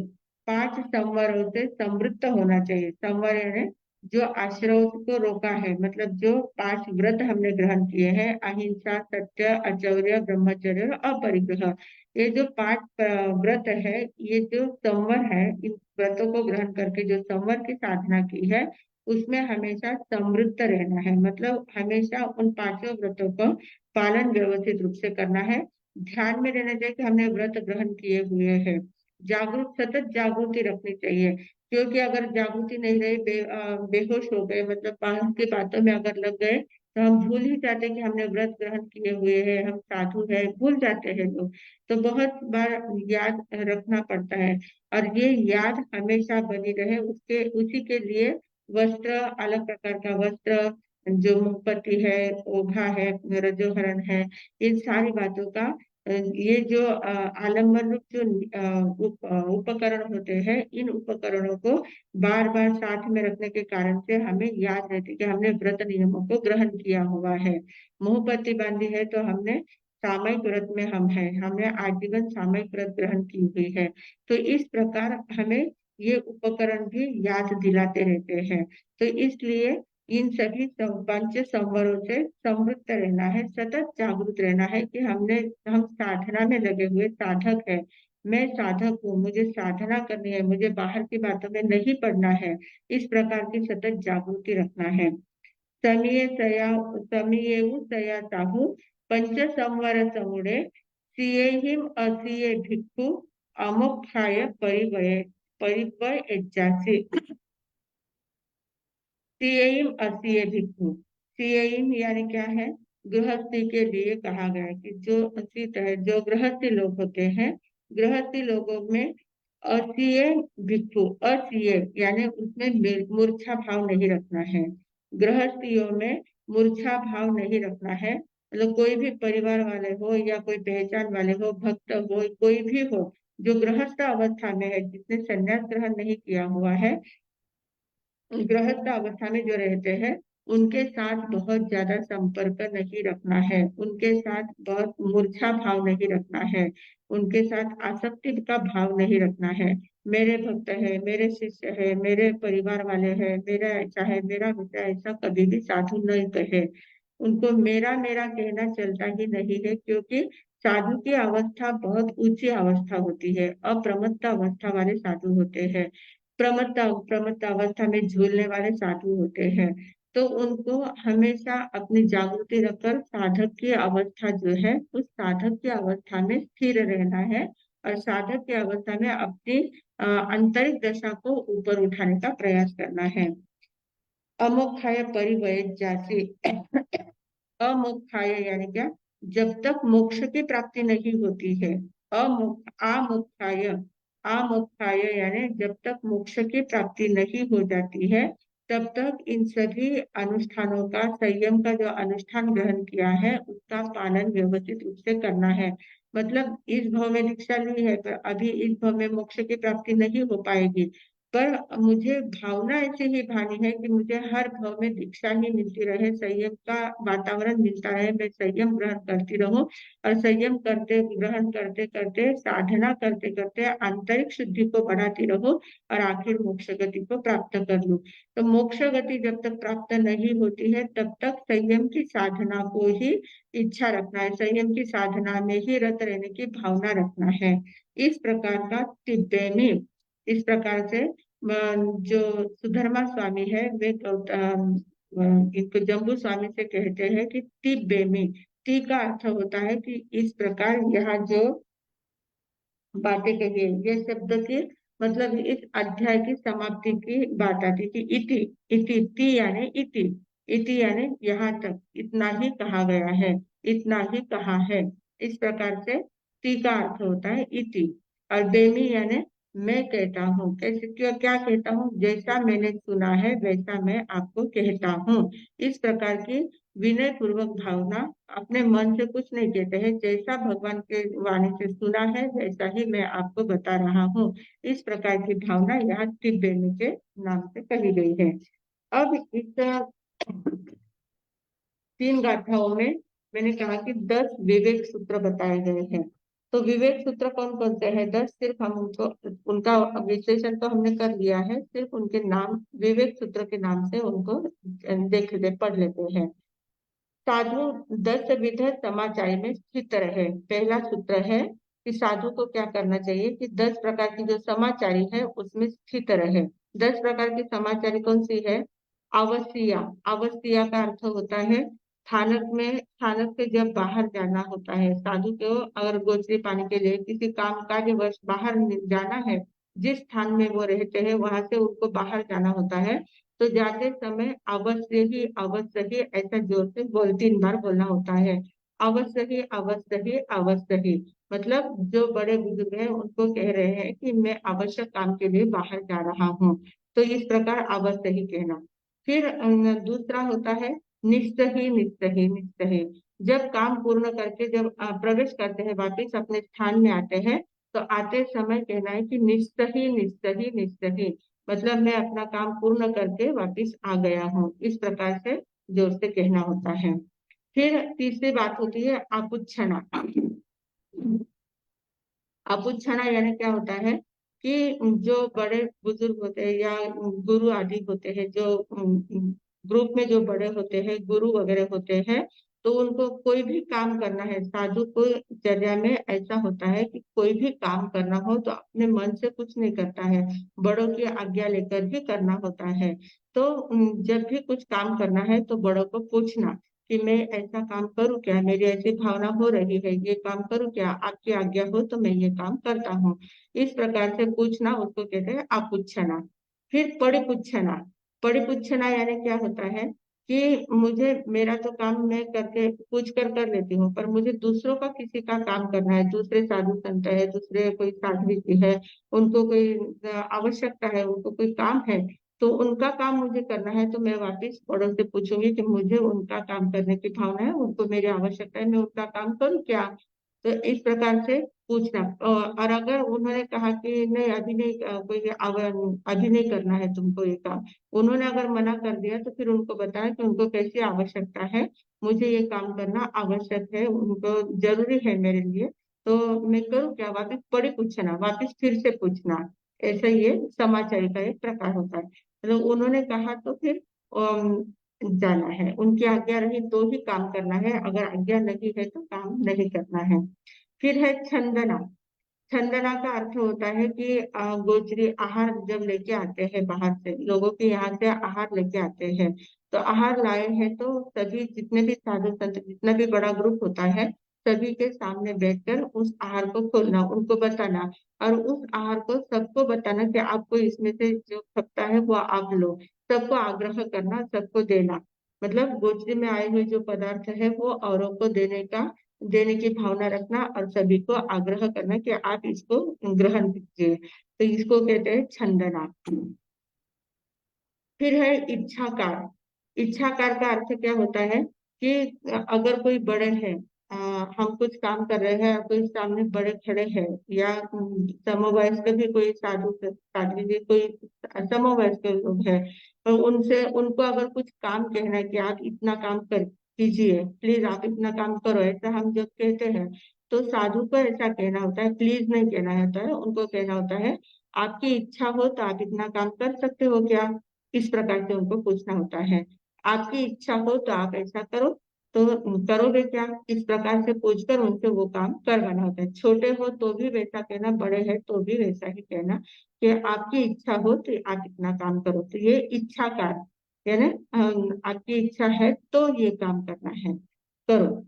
[SPEAKER 2] 5 संवरों से समृद्ध होना चाहिए। संवर यानी जो आश्रव को रोका है, मतलब जो 5 व्रत हमने ग्रहण किए हैं, अहिंसा, सत्य, अचौर्य, ब्रह्मचर्य और अपरिग्रह। ये जो 5 व्रत है, ये जो संवर है, इन व्रतों को ग्रहण करके जो संवर की साधना की है, उसमें हमेशा समृद्ध रहना है। मतलब हमेशा उन 5 व्रतों का पालन व्यवस्थित रूप से करना है। ध्यान में रहना चाहिए कि हमने व्रत ग्रहण किए हुए हैं। जागरूक, सतत जागृति रखनी चाहिए, क्योंकि अगर जागृति नहीं रही, बेहोश हो गए, मतलब बाहर की बातों में अगर लग गए, तो हम भूल ही जाते हैं कि हमने व्रत ग्रहण किए हुए हैं, हम साधु हैं, भूल जाते हैं लोग। तो बहुत बार याद रखना पड़ता है, और ये याद हमेशा बनी रहे, उसके उसी के लिए वस्त्र, अलग प्रकार का वस्त्र, जो मुखपति है, ओघा है, रजोहरण है, इन सारी बातों का ये जो आलम्बन रूप जो उपकरण होते हैं, इन उपकरणों को बार बार साथ में रखने के कारण से हमें याद रहती है कि हमने व्रत नियमों को ग्रहण किया हुआ है। मुंहपत्ती बांधी है तो हमने सामयिक व्रत में हम हैं, हमने आजीवन सामयिक व्रत ग्रहण की हुई है। तो इस प्रकार हमें ये उपकरण भी याद दिलाते रहते हैं। तो इसलिए इन सभी 5 संवरों से समृद्ध रहना है, सतत जागरूक रहना है कि हम साधना में लगे हुए साधक है। मैं साधक हूँ, मुझे साधना करनी है, मुझे बाहर की बातों में नहीं पड़ना है। इस प्रकार की सतत जागृति रखना है। समीये सया समीयेहु सया साहु पंच संवर समूढ़े सिएहिम असिए भिक्षु अमुख्याय परिवज्जासि। सीएम असीय भिक्षु, सीएम यानी क्या है, गृहस्थी के लिए कहा गया है कि जो असित है, जो गृहस्थी लोग होते हैं, गृहस्थी लोगों में असीय भिक्षु, असीय यानी उसमें मूर्छा भाव नहीं रखना है। गृहस्थियों में मूर्छा भाव नहीं रखना है। मतलब कोई भी परिवार वाले हो या कोई पहचान वाले हो, भक्त हो, कोई भी हो, जो गृहस्थ अवस्था में है, जिसने संन्यास ग्रहण नहीं किया हुआ है, गृहस्थ अवस्था में जो रहते हैं, उनके साथ बहुत ज्यादा संपर्क नहीं रखना है, उनके साथ बहुत मूर्छा भाव नहीं रखना है, उनके साथ आसक्ति का भाव नहीं रखना है। मेरे भक्त है, मेरे शिष्य है, मेरे परिवार वाले हैं, मेरा ऐसा है, मेरा वैसा है, ऐसा कभी भी साधु नहीं कहे। उनको मेरा मेरा कहना चलता ही नहीं है, क्योंकि साधु की अवस्था बहुत ऊंची अवस्था होती है, अप्रमत्त अवस्था वाले साधु होते हैं। प्रमत्त अवस्था में झूलने वाले साधु होते हैं। तो उनको हमेशा अपनी जागृति रखकर साधक की अवस्था जो है, उस साधक की अवस्था में स्थिर रहना है, और साधक की अवस्था में अपनी आंतरिक दशा को ऊपर उठाने का प्रयास करना है। अमोक्षाय परिवज्जासि, अमोक्षाय यानी क्या, जब तक मोक्ष की प्राप्ति नहीं होती है। आमोक्षाय, आमोक्षाय यानी जब तक मोक्ष की प्राप्ति नहीं हो जाती है, तब तक इन सभी अनुष्ठानों का, संयम का जो अनुष्ठान ग्रहण किया है, उसका पालन व्यवस्थित रूप से करना है। मतलब इस भाव में दीक्षा ली है, पर अभी इस भाव में मोक्ष की प्राप्ति नहीं हो पाएगी, पर मुझे भावना ऐसी ही भानी है कि मुझे हर भाव में दीक्षा ही मिलती रहे, संयम का वातावरण मिलता रहे, मैं संयम ग्रहण करती रहूं और संयम करते ग्रहण करते करते साधना करते करते आंतरिक शुद्धि को बढ़ाती रहूं और आखिर मोक्ष गति को प्राप्त कर लूं। तो मोक्ष गति जब तक प्राप्त नहीं होती है तब तक संयम की साधना को ही इच्छा रखना है, संयम की साधना में ही रत रहने की भावना रखना है। इस प्रकार का तिब्बे में इस प्रकार से जो सुधर्मा स्वामी है वे इनको जम्बू स्वामी से कहते हैं कि तिब्बे में, ती का अर्थ होता है कि इस प्रकार यहाँ जो बातें कही है, ये शब्द की मतलब इस अध्याय की समाप्ति की बात आती थी। इति इति ती यानी इति, इति यानी यहाँ तक, इतना ही कहा गया है, इतना ही कहा है। इस प्रकार से ती का अर्थ होता है इति। और बेमी यानी मैं कहता हूँ, कैसे क्यों क्या कहता हूँ, जैसा मैंने सुना है वैसा मैं आपको कहता हूँ। इस प्रकार की विनय पूर्वक भावना, अपने मन से कुछ नहीं कहते हैं, जैसा भगवान के वाणी से सुना है वैसा ही मैं आपको बता रहा हूँ। इस प्रकार की भावना यहाँ तिब्बेमी के नाम से कही गई है। अब इस 3 गाथाओं में मैंने कहा कि 10 विवेक सूत्र बताए गए हैं। तो विवेक सूत्र कौन कौन से हैं? 10, सिर्फ हम उनको उनका विश्लेषण तो हमने कर लिया है, सिर्फ उनके नाम विवेक सूत्र के नाम से उनको देख लेते पढ़ लेते हैं। साधु 10 विध समाचारी में स्थित रहे। पहला सूत्र है कि साधु को क्या करना चाहिए कि 10 प्रकार की जो समाचारी है उसमें स्थित रहे। 10 प्रकार की समाचारी कौन सी है? अवसिया, अवसिया का अर्थ होता है स्थानक में, स्थानक से जब बाहर जाना होता है साधु को, अगर गोचरी पाने के लिए किसी काम कार्यवश बाहर जाना है, जिस स्थान में वो रहते हैं वहां से उनको बाहर जाना होता है, तो जाते समय अवश्य ही ऐसा जोर से 3 बार बोलना होता है। अवश्य ही अवश्य ही अवश्य ही, मतलब जो बड़े बुजुर्ग हैं उनको कह रहे हैं कि मैं आवश्यक काम के लिए बाहर जा रहा हूँ, तो इस प्रकार अवश्य ही कहना। फिर दूसरा होता है निश्चय निश्चय निश्चय। जब काम पूर्ण करके जब प्रवेश करते हैं, वापिस अपने स्थान में आते हैं, तो आते समय कहना है कि निश्चय निश्चय निश्चय, मतलब मैं अपना काम पूर्ण करके वापिस आ गया हूँ। इस प्रकार से जोर से कहना होता है। फिर तीसरी बात होती है आपुच्छना। अपुच्छना यानी क्या होता है कि जो बड़े बुजुर्ग होते हैं या गुरु आदि होते हैं, जो ग्रुप में जो बड़े होते हैं, गुरु वगैरह होते हैं, तो उनको कोई भी काम करना है, साधु को चर्या में ऐसा होता है कि कोई भी काम करना हो तो अपने मन से कुछ नहीं करता है, बड़ों की आज्ञा लेकर ही करना होता है। तो जब भी कुछ काम करना है तो बड़ों को पूछना कि मैं ऐसा काम करूं क्या, मेरी ऐसी भावना हो रही है, ये काम करूं क्या, आपकी आज्ञा हो तो मैं ये काम करता हूँ। इस प्रकार से पूछना उसको कहते हैं आपुच्छना। फिर परिपुच्छना। परिपुच्छना यानी क्या होता है कि मुझे मेरा तो काम मैं करके पूछ कर लेती हूँ, पर मुझे दूसरों का किसी का काम करना है, दूसरे साधु संत है, दूसरे कोई साध्वी जी है, उनको कोई आवश्यकता है, उनको कोई काम है, तो उनका काम मुझे करना है, तो मैं वापिस बड़ों से पूछूंगी कि मुझे उनका काम करने की भावना है, उनको मेरी आवश्यकता है, मैं उनका काम करूँ क्या। तो इस प्रकार से पूछना। और अगर उन्होंने कहा कि नहीं अभी नहीं, अभी नहीं करना है तुमको ये काम, उन्होंने अगर मना कर दिया तो फिर उनको बताया कि उनको कैसी आवश्यकता है, मुझे ये काम करना आवश्यक है, उनको जरूरी है मेरे लिए, तो मैं करूँ क्या, वापिस पढ़ी पूछना, वापिस फिर से पूछना। ऐसा ये समाचारी का एक प्रकार होता है। मतलब उन्होंने कहा तो फिर जाना है, उनकी आज्ञा रही तो ही काम करना है, अगर आज्ञा नहीं है तो काम नहीं करना है। फिर है छंदना। छंदना का अर्थ होता है कि गोचरी आहार जब लेके आते हैं, बाहर से लोगों के यहाँ से आहार लेके आते हैं, तो आहार लाए हैं तो सभी जितने भी साधु संत, जितना भी बड़ा ग्रुप होता है, सभी के सामने बैठकर उस आहार को खोलना, उनको बताना, और उस आहार को सबको बताना कि आपको इसमें से जो खपता है वो आप लो, सबको आग्रह करना, सबको देना। मतलब गोचरी में आए हुए जो पदार्थ है वो औरों को देने की भावना रखना और सभी को आग्रह करना कि आप इसको ग्रहण कीजिए, तो इसको कहते हैं छंदना। फिर है इच्छाकार। इच्छाकार का अर्थ क्या होता है कि अगर कोई बड़े हैं, हम कुछ काम कर रहे हैं और कोई सामने बड़े खड़े हैं, या समवयस्क भी कोई साधु साध्वी जी कोई समवयस्क लोग हैं, तो उनसे उनको अगर कुछ काम कहना है कि आप इतना काम कर कीजिए, प्लीज आप इतना काम करो, ऐसा हम जब कहते हैं तो साधु को ऐसा कहना होता है, प्लीज नहीं कहना होता है, उनको कहना होता है आपकी इच्छा हो तो आप इतना काम कर सकते हो क्या, इस प्रकार से उनको पूछना होता है। आपकी इच्छा हो तो आप ऐसा करो, तो करोगे क्या, इस प्रकार से पूछकर उनसे वो काम करवाना होता है। छोटे हो तो भी वैसा कहना, बड़े हैं तो भी वैसा ही कहना कि आपकी इच्छा हो तो आप इतना काम करो, तो ये इच्छा का यानी आपकी इच्छा है तो ये काम करना है, करो।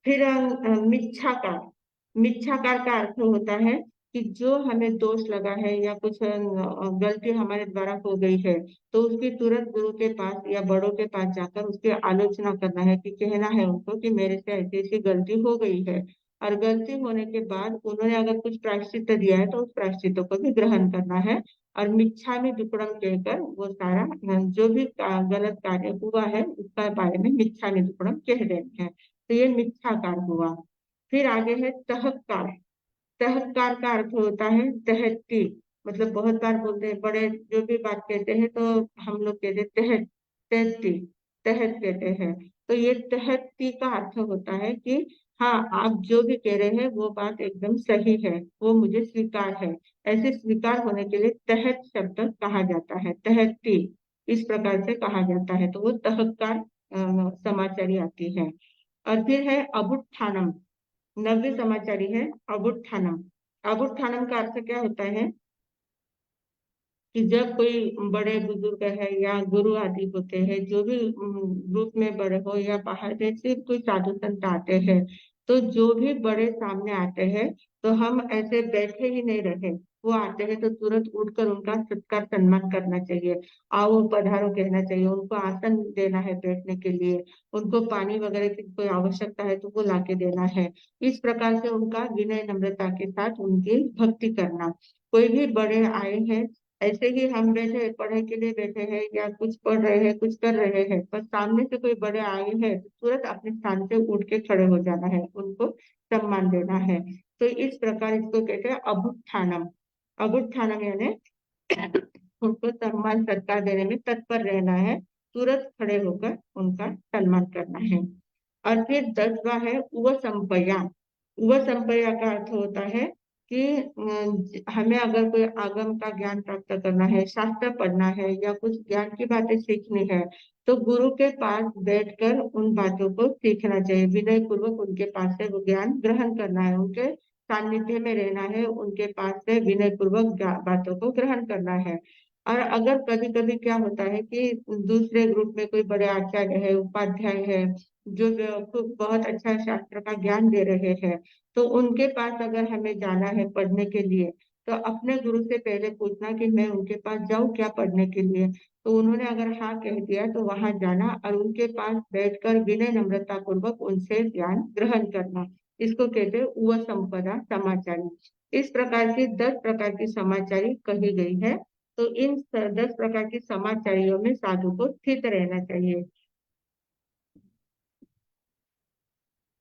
[SPEAKER 2] फिर मिच्छाकार, मिच्छाकार का अर्थ होता है कि जो हमें दोष लगा है या कुछ गलती हमारे द्वारा हो गई है, तो उसकी तुरंत गुरु के पास या बड़ों के पास जाकर उसकी आलोचना करना है, कि कहना है उनको कि मेरे से ऐसी ऐसी गलती हो गई है, और गलती होने के बाद उन्होंने अगर कुछ प्रायश्चित दिया है तो उस प्रायश्चितों को भी ग्रहण करना है, और मिच्छा में दुक्कड़म कहकर वो सारा जो भी गलत कार्य हुआ है उसका बारे में मिच्छा में दुक्कड़म कह देते हैं, तो ये मिथ्याकार हुआ। फिर आगे है तहक्कार। तहक्कार का अर्थ होता है तहत्ती, मतलब बहुत बार बोलते हैं बड़े जो भी बात कहते हैं तो हम लोग कहते हैं तहत, तहत्ती, तहत कहते हैं। तो ये तहत्ती का अर्थ होता है कि हाँ आप जो भी कह रहे हैं वो बात एकदम सही है, वो मुझे स्वीकार है, ऐसे स्वीकार होने के लिए तहत शब्द कहा जाता है, तहत्ती इस प्रकार से कहा जाता है, तो वो तहक्कार समाचारी आती है। और फिर है अबुत्थानम, नव्य समाचारी है अबुत्थानम। अबुत्थानम का अर्थ क्या होता है कि जब कोई बड़े बुजुर्ग है या गुरु आदि होते हैं, जो भी ग्रुप में बड़े हो या बाहर से कोई साधु संत आते हैं, तो जो भी बड़े सामने आते हैं तो हम ऐसे बैठे ही नहीं रहे, वो आते हैं तो तुरंत उठकर उनका सत्कार सम्मान करना चाहिए, आओ पधारो कहना चाहिए, उनको आसन देना है बैठने के लिए, उनको पानी वगैरह की कोई आवश्यकता है तो वो लाके देना है, इस प्रकार से उनका विनय नम्रता के साथ उनकी भक्ति करना। कोई भी बड़े आए हैं, ऐसे ही हम बैठे पढ़ाई के लिए बैठे हैं या कुछ पढ़ रहे हैं कुछ कर रहे हैं, पर सामने से कोई बड़े आए हैं तो तुरंत अपने स्थान से उठ के खड़े हो जाना है, उनको सम्मान देना है। तो इस प्रकार इसको कहते हैं अभुत्थानम। अभुत्थानम यानी उनको सम्मान सत्कार देने में तत्पर रहना है, तुरंत खड़े होकर उनका सम्मान करना है। और फिर 10वां है उपसंपया। उपसंपया का अर्थ होता है कि हमें अगर कोई आगम का ज्ञान प्राप्त करना है, शास्त्र पढ़ना है या कुछ ज्ञान की बातें सीखनी है, तो गुरु के पास बैठकर उन बातों को सीखना चाहिए, विनय पूर्वक उनके पास से वो ज्ञान ग्रहण करना है, उनके सानिध्य में रहना है, उनके पास से विनय पूर्वक बातों को ग्रहण करना है। और अगर कभी कभी क्या होता है कि दूसरे ग्रुप में कोई बड़े आचार्य है, उपाध्याय है, जो खूब बहुत अच्छा शास्त्र का ज्ञान दे रहे हैं, तो उनके पास अगर हमें जाना है पढ़ने के लिए, तो अपने गुरु से पहले पूछना कि मैं उनके पास जाऊं क्या पढ़ने के लिए, तो उन्होंने अगर हाँ कह दिया तो वहां जाना और उनके पास बैठकर विनय नम्रता पूर्वक उनसे ज्ञान ग्रहण करना, इसको कहते हैं उव संपदा समाचारी। इस प्रकार की 10 प्रकार की समाचारी कही गई है, तो इन 10 प्रकार की समाचारियों में साधु को स्थित रहना चाहिए।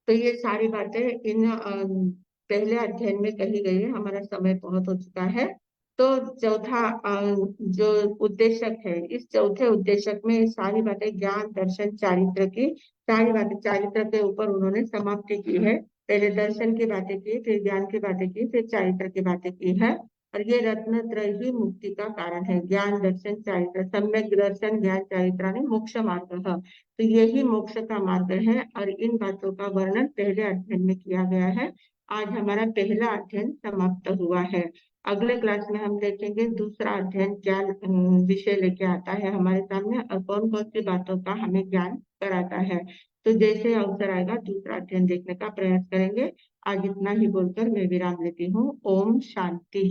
[SPEAKER 2] तो ये सारी बातें इन पहले अध्ययन में कही गई है। हमारा समय बहुत हो चुका है, तो चौथा जो उद्देश्यक है, इस चौथे उद्देश्यक में सारी बातें ज्ञान दर्शन चारित्र की, सारी बातें चारित्र के ऊपर उन्होंने समाप्ति की है। पहले दर्शन की बातें की, फिर ज्ञान की बातें की, फिर चारित्र की बातें की है। और ये रत्नत्रय ही मुक्ति का कारण है, ज्ञान दर्शन चारित्र, सम्यक दर्शन ज्ञान चारित्र ने मोक्ष मार्ग है, तो यही मोक्ष का मार्ग है। और इन बातों का वर्णन पहले अध्ययन में किया गया है। आज हमारा पहला अध्ययन समाप्त हुआ है। अगले क्लास में हम देखेंगे दूसरा अध्ययन क्या विषय लेके आता है हमारे सामने और कौन कौन सी बातों का हमें ज्ञान कराता है। तो जैसे अवसर आएगा दूसरा अध्ययन देखने का प्रयास करेंगे। आज इतना ही बोलकर मैं विराम लेती हूँ। ओम शांति।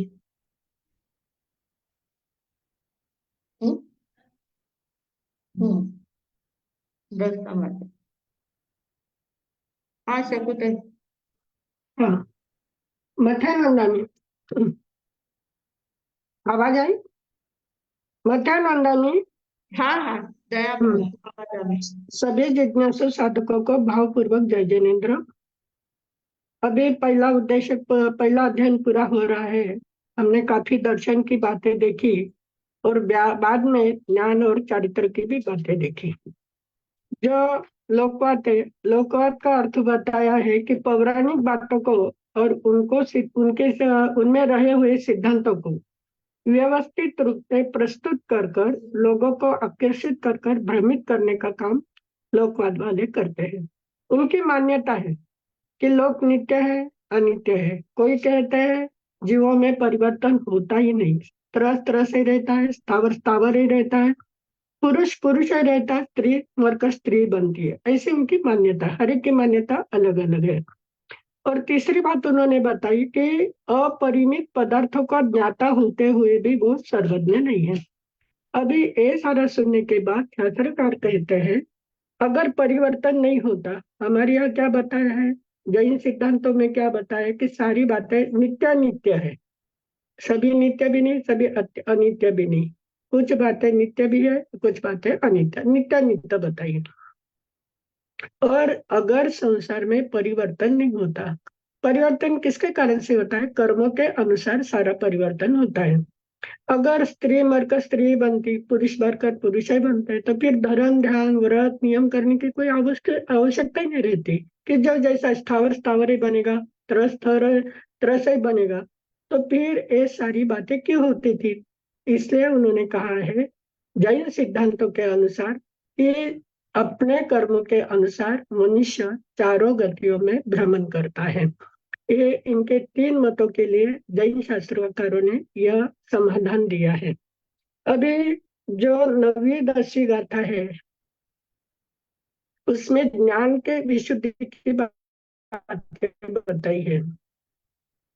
[SPEAKER 2] हम्म, हम्म, 10 समाचार। हाँ शकुत।
[SPEAKER 3] हाँ, मथानंदानी आवाज आई? मथानंदानी
[SPEAKER 2] हाँ हाँ, दया
[SPEAKER 3] हम्म,
[SPEAKER 2] आवाज आ रही।
[SPEAKER 3] सभी जिज्ञासु साधकों को भावपूर्वक जय जिनेन्द्र। अभी पहला उद्देश्य पहला अध्ययन पूरा हो रहा है। हमने काफी दर्शन की बातें देखी और बाद में ज्ञान और चारित्र की भी बातें देखी। जो लोकवाद है, लोकवाद का अर्थ बताया है कि पौराणिक बातों को और उनमें रहे हुए सिद्धांतों को व्यवस्थित रूप से प्रस्तुत कर कर लोगों को आकर्षित कर कर भ्रमित करने का काम लोकवाद वाले करते हैं। उनकी मान्यता है कि लोक नित्य है, अनित्य है। कोई कहते हैं जीवों में परिवर्तन होता ही नहीं, तरह तरह से रहता है, स्थावर स्थावर ही रहता है, पुरुष पुरुष ही रहता है, स्त्री मरकर स्त्री बनती है। ऐसी उनकी मान्यता, हर एक की मान्यता अलग अलग है। और तीसरी बात उन्होंने बताई कि अपरिमित पदार्थों का ज्ञाता होते हुए भी वो सर्वज्ञ नहीं है। अभी ये सारा सुनने के बाद शास्त्रकार कहते हैं अगर परिवर्तन नहीं होता, हमारे यहाँ क्या बताया है, जैन सिद्धांतों में क्या बताया कि सारी बातें नित्य नित्य है। सभी नित्य भी नहीं, सभी अनित्य भी नहीं। कुछ बातें नित्य भी है, कुछ बातें अनित्य, नित्य नित्य बताइए। और अगर संसार में परिवर्तन नहीं होता, परिवर्तन किसके कारण से होता है? कर्मों के अनुसार सारा परिवर्तन होता है। अगर स्त्री मरकर स्त्री बनती, पुरुष मरकर पुरुष ही बनते, तो फिर धर्म ध्यान व्रत नियम करने की कोई आवश्यकता ही नहीं रहती कि जो जैसा स्थावर स्थावर ही बनेगा, तरस ही बनेगा। तो फिर ये सारी बातें क्यों होती थी? इसलिए उन्होंने कहा है जैन सिद्धांतों के अनुसार कि अपने कर्मों के अनुसार मनुष्य चारों गतियों में भ्रमण करता है। ये इनके तीन मतों के लिए जैन शास्त्रकारों ने यह समाधान दिया है। अभी जो 9वीं 10वीं गाथा है उसमें ज्ञान के विशुद्धि की बातें बताई है।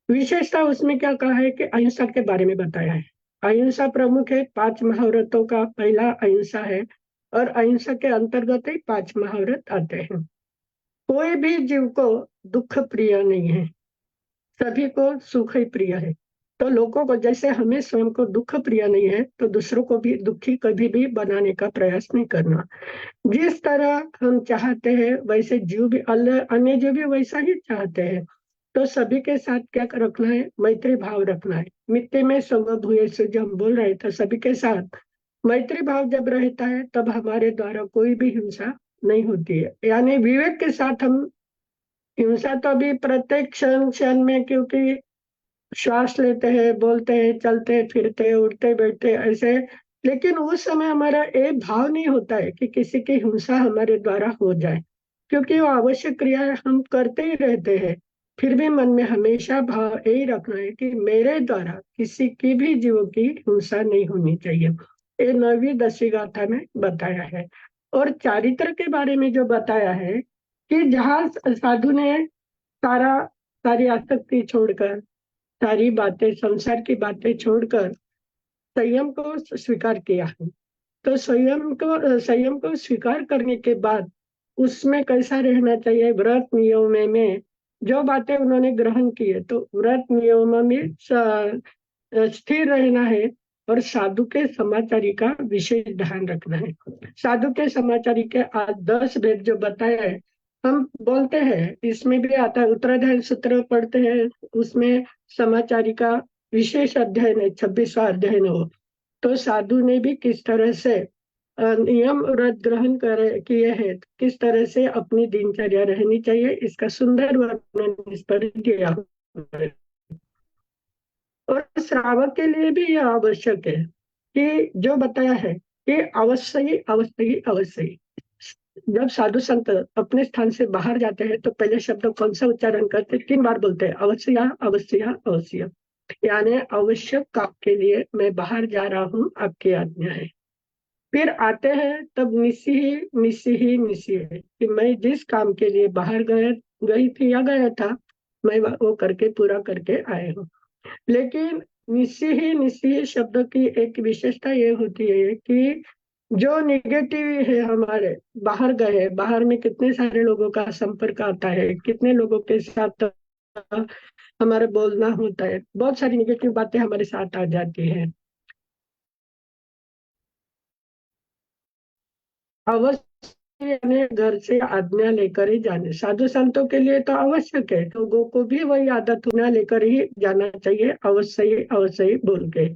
[SPEAKER 3] विशेषता उसमें क्या कहा है कि अहिंसा के बारे में बताया है। अहिंसा प्रमुख है, 5 महाव्रतों का पहला अहिंसा है और अहिंसा के अंतर्गत ही 5 महाव्रत आते हैं। कोई भी जीव को दुख प्रिय नहीं है, सभी को सुख ही प्रिय है। तो लोगों को, जैसे हमें स्वयं को दुख प्रिय नहीं है, तो दूसरों को भी दुखी कभी भी बनाने का प्रयास नहीं करना। जिस तरह हम चाहते हैं वैसे जीव भी, अन्य जीव भी वैसा ही चाहते हैं। तो सभी के साथ क्या रखना है? मैत्री भाव रखना है। मित्ते में समभूय से जो हम बोल रहे थे, सभी के साथ मैत्री भाव जब रहता है तब हमारे द्वारा कोई भी हिंसा नहीं होती है। यानी विवेक के साथ हम, हिंसा तो अभी प्रत्येक क्षण क्षण में, क्योंकि श्वास लेते हैं, बोलते हैं, चलते फिरते, उठते बैठते ऐसे, लेकिन उस समय हमारा एक भाव नहीं होता है कि किसी की हिंसा हमारे द्वारा हो जाए, क्योंकि वो आवश्यक क्रियाएं हम करते ही रहते हैं। फिर भी मन में हमेशा भाव यही रखना है कि मेरे द्वारा किसी की भी जीव की हिंसा नहीं होनी चाहिए। ये 9वीं 10वीं गाथा में बताया है। और चारित्र के बारे में जो बताया है कि जहाँ साधु ने सारी आसक्ति छोड़कर, सारी बातें, संसार की बातें छोड़कर संयम को स्वीकार किया है, तो संयम को स्वीकार करने के बाद उसमें कैसा रहना चाहिए? व्रत नियम में जो बातें उन्होंने ग्रहण की है, तो व्रत नियम में स्थिर रहना है और साधु के समाचारी का विशेष ध्यान रखना है। साधु के समाचारी के आज 10 भेद जो बताया है, हम बोलते हैं, इसमें भी आता है, उत्तराधायी सूत्र पढ़ते हैं, उसमें समाचारी का विशेष अध्ययन है, 26वां अध्ययन हो। तो साधु ने भी किस तरह से नियम व्रत ग्रहण किए हैं, किस तरह से अपनी दिनचर्या रहनी चाहिए, इसका सुंदर वर्णन इस पर दिया हुआ है। और श्रावक के लिए भी यह आवश्यक है कि जो बताया है कि अवश्य ही अवश्य ही अवश्य ही, जब साधु संत अपने स्थान से बाहर जाते हैं तो पहले शब्द कौन सा उच्चारण करते? 3 बार बोलते हैं, अवश्य अवश्य अवश्य। यानी आवश्यक काम के लिए मैं बाहर जा रहा हूँ, आपकी आज्ञा है। फिर आते हैं तब निस्सी है कि मैं जिस काम के लिए बाहर गई थी या गया था, मैं वो करके पूरा करके आए हूँ। लेकिन निस्सी शब्द की एक विशेषता ये होती है कि जो निगेटिव है, हमारे बाहर गए, बाहर में कितने सारे लोगों का संपर्क आता है, कितने लोगों के साथ हमारा बोलना होता है, बहुत सारी निगेटिव बातें हमारे साथ आ जाती है। अवश्य यानी घर से आज्ञा लेकर ही जाने। साधु संतों के लिए तो आवश्यक है, लोगों को भी वही आदत होना लेकर ही जाना चाहिए, अवश्य ही बोल के।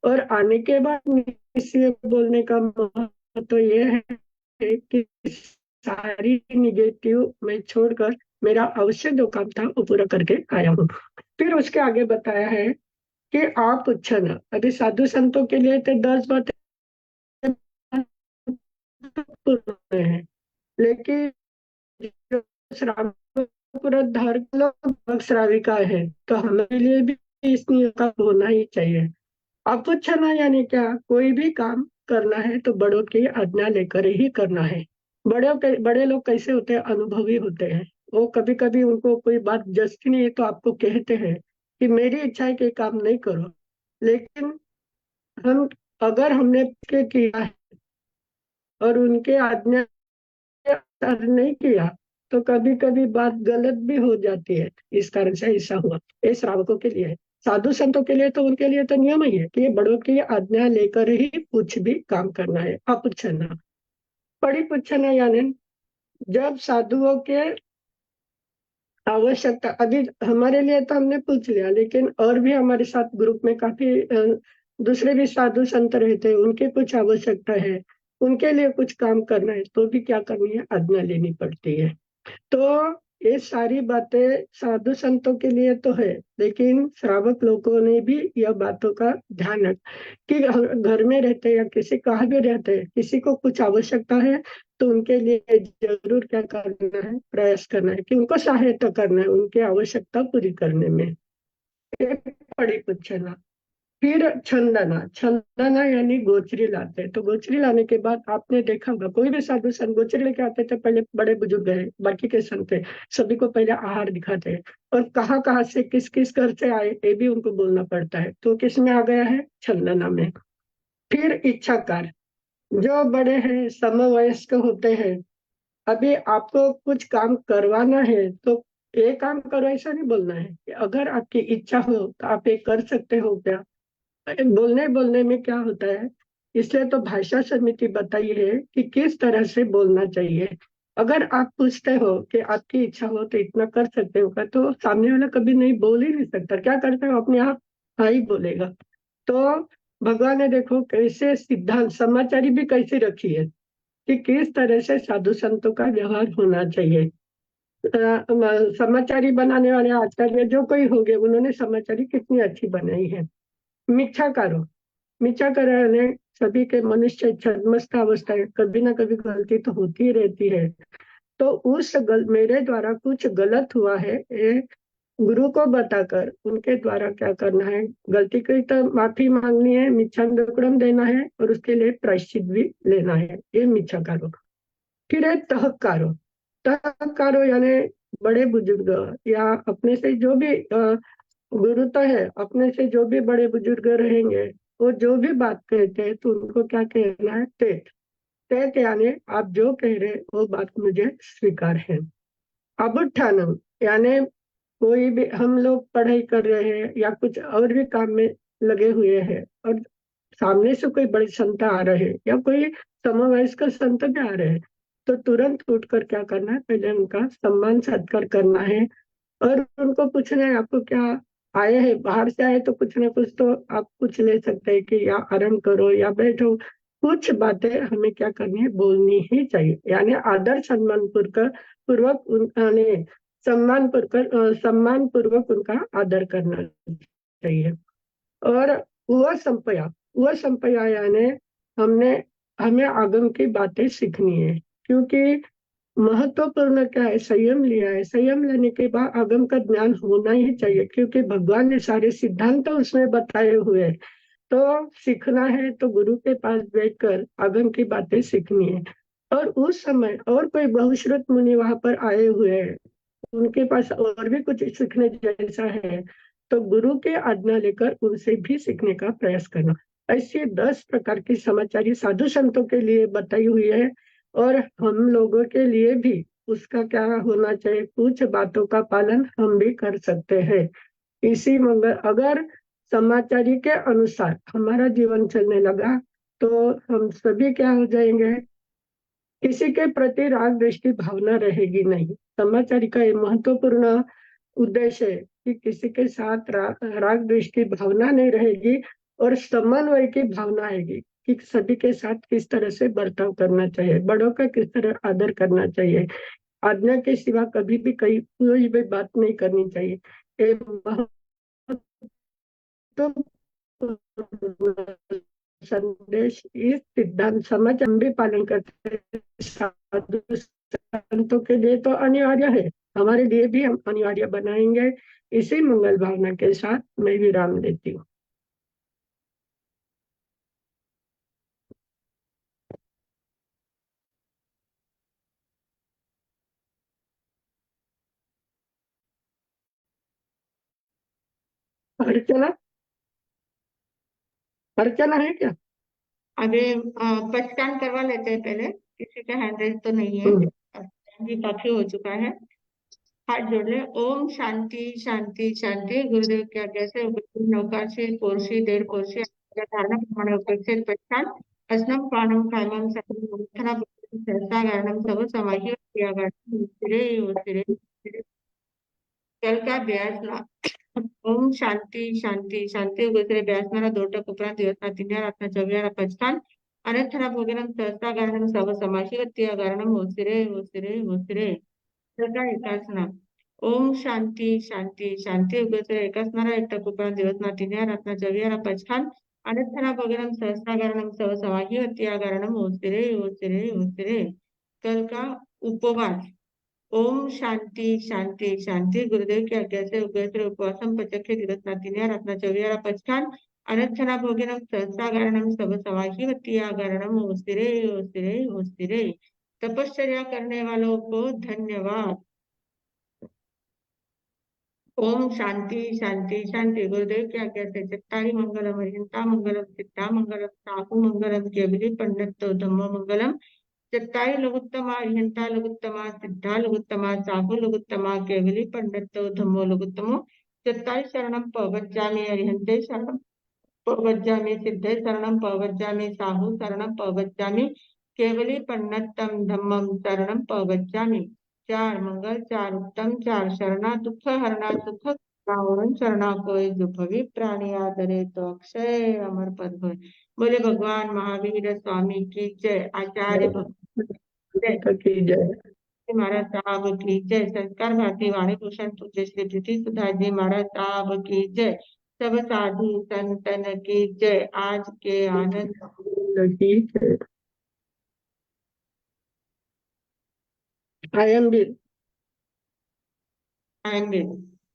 [SPEAKER 3] और आने के बाद इसलिए बोलने का महत्व तो ये है कि सारी निगेटिव मैं छोड़कर मेरा अवश्य जो काम था वो पूरा करके आया हूँ। फिर उसके आगे बताया है कि आप उच्छन, अभी साधु संतों के लिए तो 10 बातें हैं, लेकिन जो श्रावक धारक लोग श्राविका है, तो हमारे लिए भी इस नियम का होना ही चाहिए। अब पूछना यानी क्या, कोई भी काम करना है तो बड़ों की आज्ञा लेकर ही करना है। बड़े लोग कैसे होते हैं, अनुभवी होते हैं। वो कभी कभी उनको कोई बात जचती नहीं है तो आपको कहते हैं कि मेरी इच्छा है कि काम नहीं करो, लेकिन हम अगर हमने के किया है और उनके आज्ञा असर नहीं किया तो कभी कभी बात गलत भी हो जाती है। इस कारण से ऐसा हुआ, ये श्रावकों के लिए है। साधु संतों के लिए तो उनके लिए तो नियम ही है कि बड़ों की आज्ञा लेकर ही कुछ भी काम करना है। अपुच्छना, पड़ी पुच्छना यानी जब साधुओं के आवश्यकता, अभी हमारे लिए तो हमने पूछ लिया, लेकिन और भी हमारे साथ ग्रुप में काफी दूसरे भी साधु संत रहते हैं, उनकी कुछ आवश्यकता है, उनके लिए कुछ काम करना है तो भी क्या करनी है, आज्ञा लेनी पड़ती है। तो ये सारी बातें साधु संतों के लिए तो है, लेकिन श्रावक लोगों ने भी यह बातों का ध्यान रख कि घर में रहते हैं या किसी कहाँ भी रहते हैं, किसी को कुछ आवश्यकता है तो उनके लिए जरूर क्या करना है, प्रयास करना है कि उनको सहायता करना है उनकी आवश्यकता पूरी करने में। ये पड़ी पूछना। फिर छंदना, छंदना यानी गोचरी लाते हैं। तो गोचरी लाने के बाद आपने देखा होगा कोई भी साधु संत गोचरी लेके आते थे, पहले बड़े बुजुर्ग है बाकी के संत थे, सभी को पहले आहार दिखाते हैं और कहाँ कहाँ से किस किस घर से आए ये भी उनको बोलना पड़ता है। तो किस में आ गया है, छंदना में। फिर इच्छाकार, जो बड़े हैं समवयस्क होते हैं, अभी आपको कुछ काम करवाना है तो ये काम करो ऐसा नहीं बोलना है, अगर आपकी इच्छा हो तो आप ये कर सकते हो क्या। बोलने बोलने में क्या होता है, इसलिए तो भाषा समिति बताई है कि किस तरह से बोलना चाहिए। अगर आप पूछते हो कि आपकी इच्छा हो तो इतना कर सकते हो क्या, तो सामने वाला कभी नहीं बोल ही नहीं सकता, क्या करते हो अपने आप हाँ ही बोलेगा। तो भगवान ने देखो कैसे सिद्धांत समाचारी भी कैसी रखी है कि किस तरह से साधु संतों का व्यवहार होना चाहिए। समाचारी बनाने वाले आचार्य जो कोई होंगे उन्होंने समाचारी कितनी अच्छी बनाई है। मिथ्या करो, मिथ्या करने सभी के मनुष्य छद्मस्त अवस्था है, कभी ना कभी गलती तो होती ही रहती है। तो मेरे द्वारा कुछ गलत हुआ है ये गुरु को बताकर उनके द्वारा क्या करना है, गलती की तो माफी मांगनी है, मिच्छा दुक्कड़म देना है और उसके लिए प्रायश्चित भी लेना है, ये मिथ्या करो। फिर है तहकारो, तहकारो यानी बड़े बुजुर्ग या अपने से जो भी गुरु तो है, अपने से जो भी बड़े बुजुर्ग रहेंगे वो जो भी बात कहते हैं तो उनको क्या कहना है, तेत। तेत यानी आप जो कह रहे वो बात मुझे स्वीकार है। अबुठानम यानी कोई भी, हम लोग पढ़ाई कर रहे हैं या कुछ और भी काम में लगे हुए हैं और सामने से कोई बड़े संत आ रहे हैं या कोई समवयस्क संत भी आ रहे हैं, तो तुरंत उठकर क्या करना है, पहले उनका सम्मान सत्कार करना है और उनको पूछना है आपको क्या, आए हैं बाहर से आए तो कुछ ना कुछ तो आप कुछ ले सकते हैं कि या आराम करो या बैठो, कुछ बातें हमें क्या करनी है, बोलनी ही चाहिए। यानी आदर सम्मान पूर्वक उन्हें सम्मान पूर्वक उनका आदर करना चाहिए। और वह संपया यानी हमने हमें आगम की बातें सीखनी है, क्योंकि महत्वपूर्ण क्या है, संयम लिया है, संयम लेने के बाद आगम का ज्ञान होना ही चाहिए, क्योंकि भगवान ने सारे सिद्धांत तो उसमें बताए हुए हैं। तो सीखना है तो गुरु के पास बैठकर आगम की बातें सीखनी है। और उस समय और कोई बहुश्रुत मुनि वहां पर आए हुए हैं, उनके पास और भी कुछ सीखने जैसा है, तो गुरु के आज्ञा लेकर उनसे भी सीखने का प्रयास करना। ऐसे 10 प्रकार की समाचारी साधु संतों के लिए बताई हुई है और हम लोगों के लिए भी उसका क्या होना चाहिए, कुछ बातों का पालन हम भी कर सकते हैं। इसी मगर अगर समाचारी के अनुसार हमारा जीवन चलने लगा तो हम सभी क्या हो जाएंगे, किसी के प्रति राग द्वेष की भावना रहेगी नहीं। समाचारी का ये महत्वपूर्ण उद्देश्य है कि किसी के साथ राग द्वेष की भावना नहीं रहेगी और समन्वय की भावना आएगी कि सभी के साथ किस तरह से बर्ताव करना चाहिए, बड़ों का किस तरह आदर करना चाहिए, आज्ञा के सिवा कभी भी कोई भी बात नहीं करनी चाहिए। ये महत्वपूर्ण संदेश, इस सिद्धांत समाज हम भी पालन करते हैं। साधु संतों के लिए तो अनिवार्य है, हमारे लिए भी हम अनिवार्य बनाएंगे। इसी मंगल भावना के साथ मैं विराम देती हूँ। अर्चना, अर्चना है क्या?
[SPEAKER 2] अभी पहचान करवा लेते हैं पहले, किसी का हैंड रेज तो नहीं है।
[SPEAKER 3] हम्म।
[SPEAKER 2] जी काफी हो चुका है। हाथ जोड़ ले। ओम शांति शांति शांति। गुरुदेव की आज्ञा से नौकाशी कोर्शी देर कोर्शी धारणा प्रमाण उपस्थित पहचान अस्नम प्राणम कायमम सकलम मंथना सहसा गारणम सब समाहि क्रियागारम उसिरे उसिरे उसिरे। कल का अभ्यास। ओम शांती शांती शांती उगसरे व्यासनाला दोटक उपरांत दिवसना तिन्या रातना चव्यारा पचकान अनंतरा भोगनम सहस्ता गारणम सव समाशी वत्तिया गारणम होसिरे होसिरे होसिरे। सका एकासना। ओम शांती शांती शांती उगसरे एकासनारा एकटक उपरांत दिवसना तिन्या रातना चव्यारा पचकान अनंतरा भोगनम सहस्ता गारणम सव समाही वत्तिया गारणम होसिरे होसिरे होसिरे। कल का उपवास। ओम शांति शांति शांति। गुरुदेव की आज्ञा से उग्र उपवासम पचखे दिवस नातिन्या रत्न चव्यारा पचखान अनर्थना भोगिनम सहस्रागारणम सब समाही वत्तियागारणम ओसिरे ओसिरे ओसिरे। तपश्चर्या करने वालों को धन्यवाद। ओम शांति शांति शांति। गुरुदेव की आज्ञा से चट्टारी मंगलम अहिंता मंगलम सिद्धा मंगलम साहु मंगलम केवली पंडित धम्म मंगलम चट्टाई लघुत्तमा अहिंता लघुत्तमा सिद्धा लघुत्तमा साहु लघुत्तमा केवली पंडितो धम्मो लघुत्तमो चट्टाई शरणम पवज्जामि अरिहंते शरणम पवज्जामि सिद्धे शरणम पवज्जामि साहु शरणम पवज्जामि केवली पंडितम धम्मम शरणम पवज्जामि। चार मंगल चार उत्तम चार शरणा दुख हरणा सुख रावण शरणा कोई दुखवी प्राणी आदरे तो अक्षय अमर पद होय। बोले भगवान महावीर स्वामी की जय। आचार्य जय।
[SPEAKER 3] की जय।
[SPEAKER 2] महाराज साहब की जय। संस्कार भारती वाणी भूषण पूज्य श्री प्रीति सुधा जी महाराज साहब की जय। सब साधु संतन की जय। आज के आनंद
[SPEAKER 3] की जय। आई एम भी।
[SPEAKER 2] आएंगे।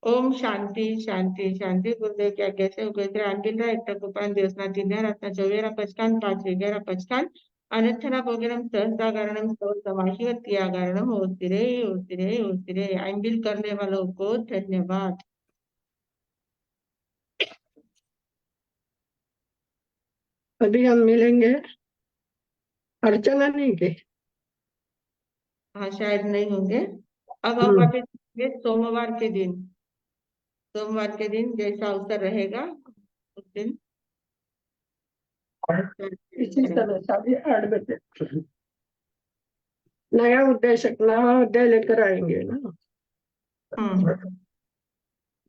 [SPEAKER 2] ओम शांति शांति शांति। गुरुदेव की आज्ञा से उग्र आंगिल एक उपान दिवसना तिन्या रत्न चौवेरा पचकान पाच वेगेरा पचकान अनर्थना भोगनम सहस्रागारणम सौ समाही वत्तियागारणम ओसिरे ओसिरे ओसिरे। आंगिल करने वालों को धन्यवाद।
[SPEAKER 3] अभी हम मिलेंगे अर्चना नहीं के।
[SPEAKER 2] हाँ शायद नहीं होंगे। अब हम
[SPEAKER 3] हम्म।
[SPEAKER 2] वापस मिलेंगे सोमवार के दिन। सोमवार के दिन जैसा अवसर रहेगा उस दिन
[SPEAKER 3] इसी
[SPEAKER 2] करेंगे।
[SPEAKER 3] समय 8:30 नया उद्देश्य नया अध्याय लेकर आएंगे ना।
[SPEAKER 2] हाँ।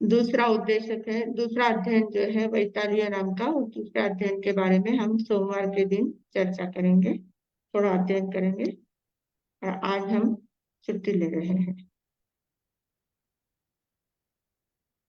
[SPEAKER 2] दूसरा उद्देश्य है, दूसरा अध्ययन जो है वैतालीय नाम का, उस दूसरे अध्ययन के बारे में हम सोमवार के दिन चर्चा करेंगे, थोड़ा अध्ययन करेंगे। और आज हम छुट्टी ले रहे हैं।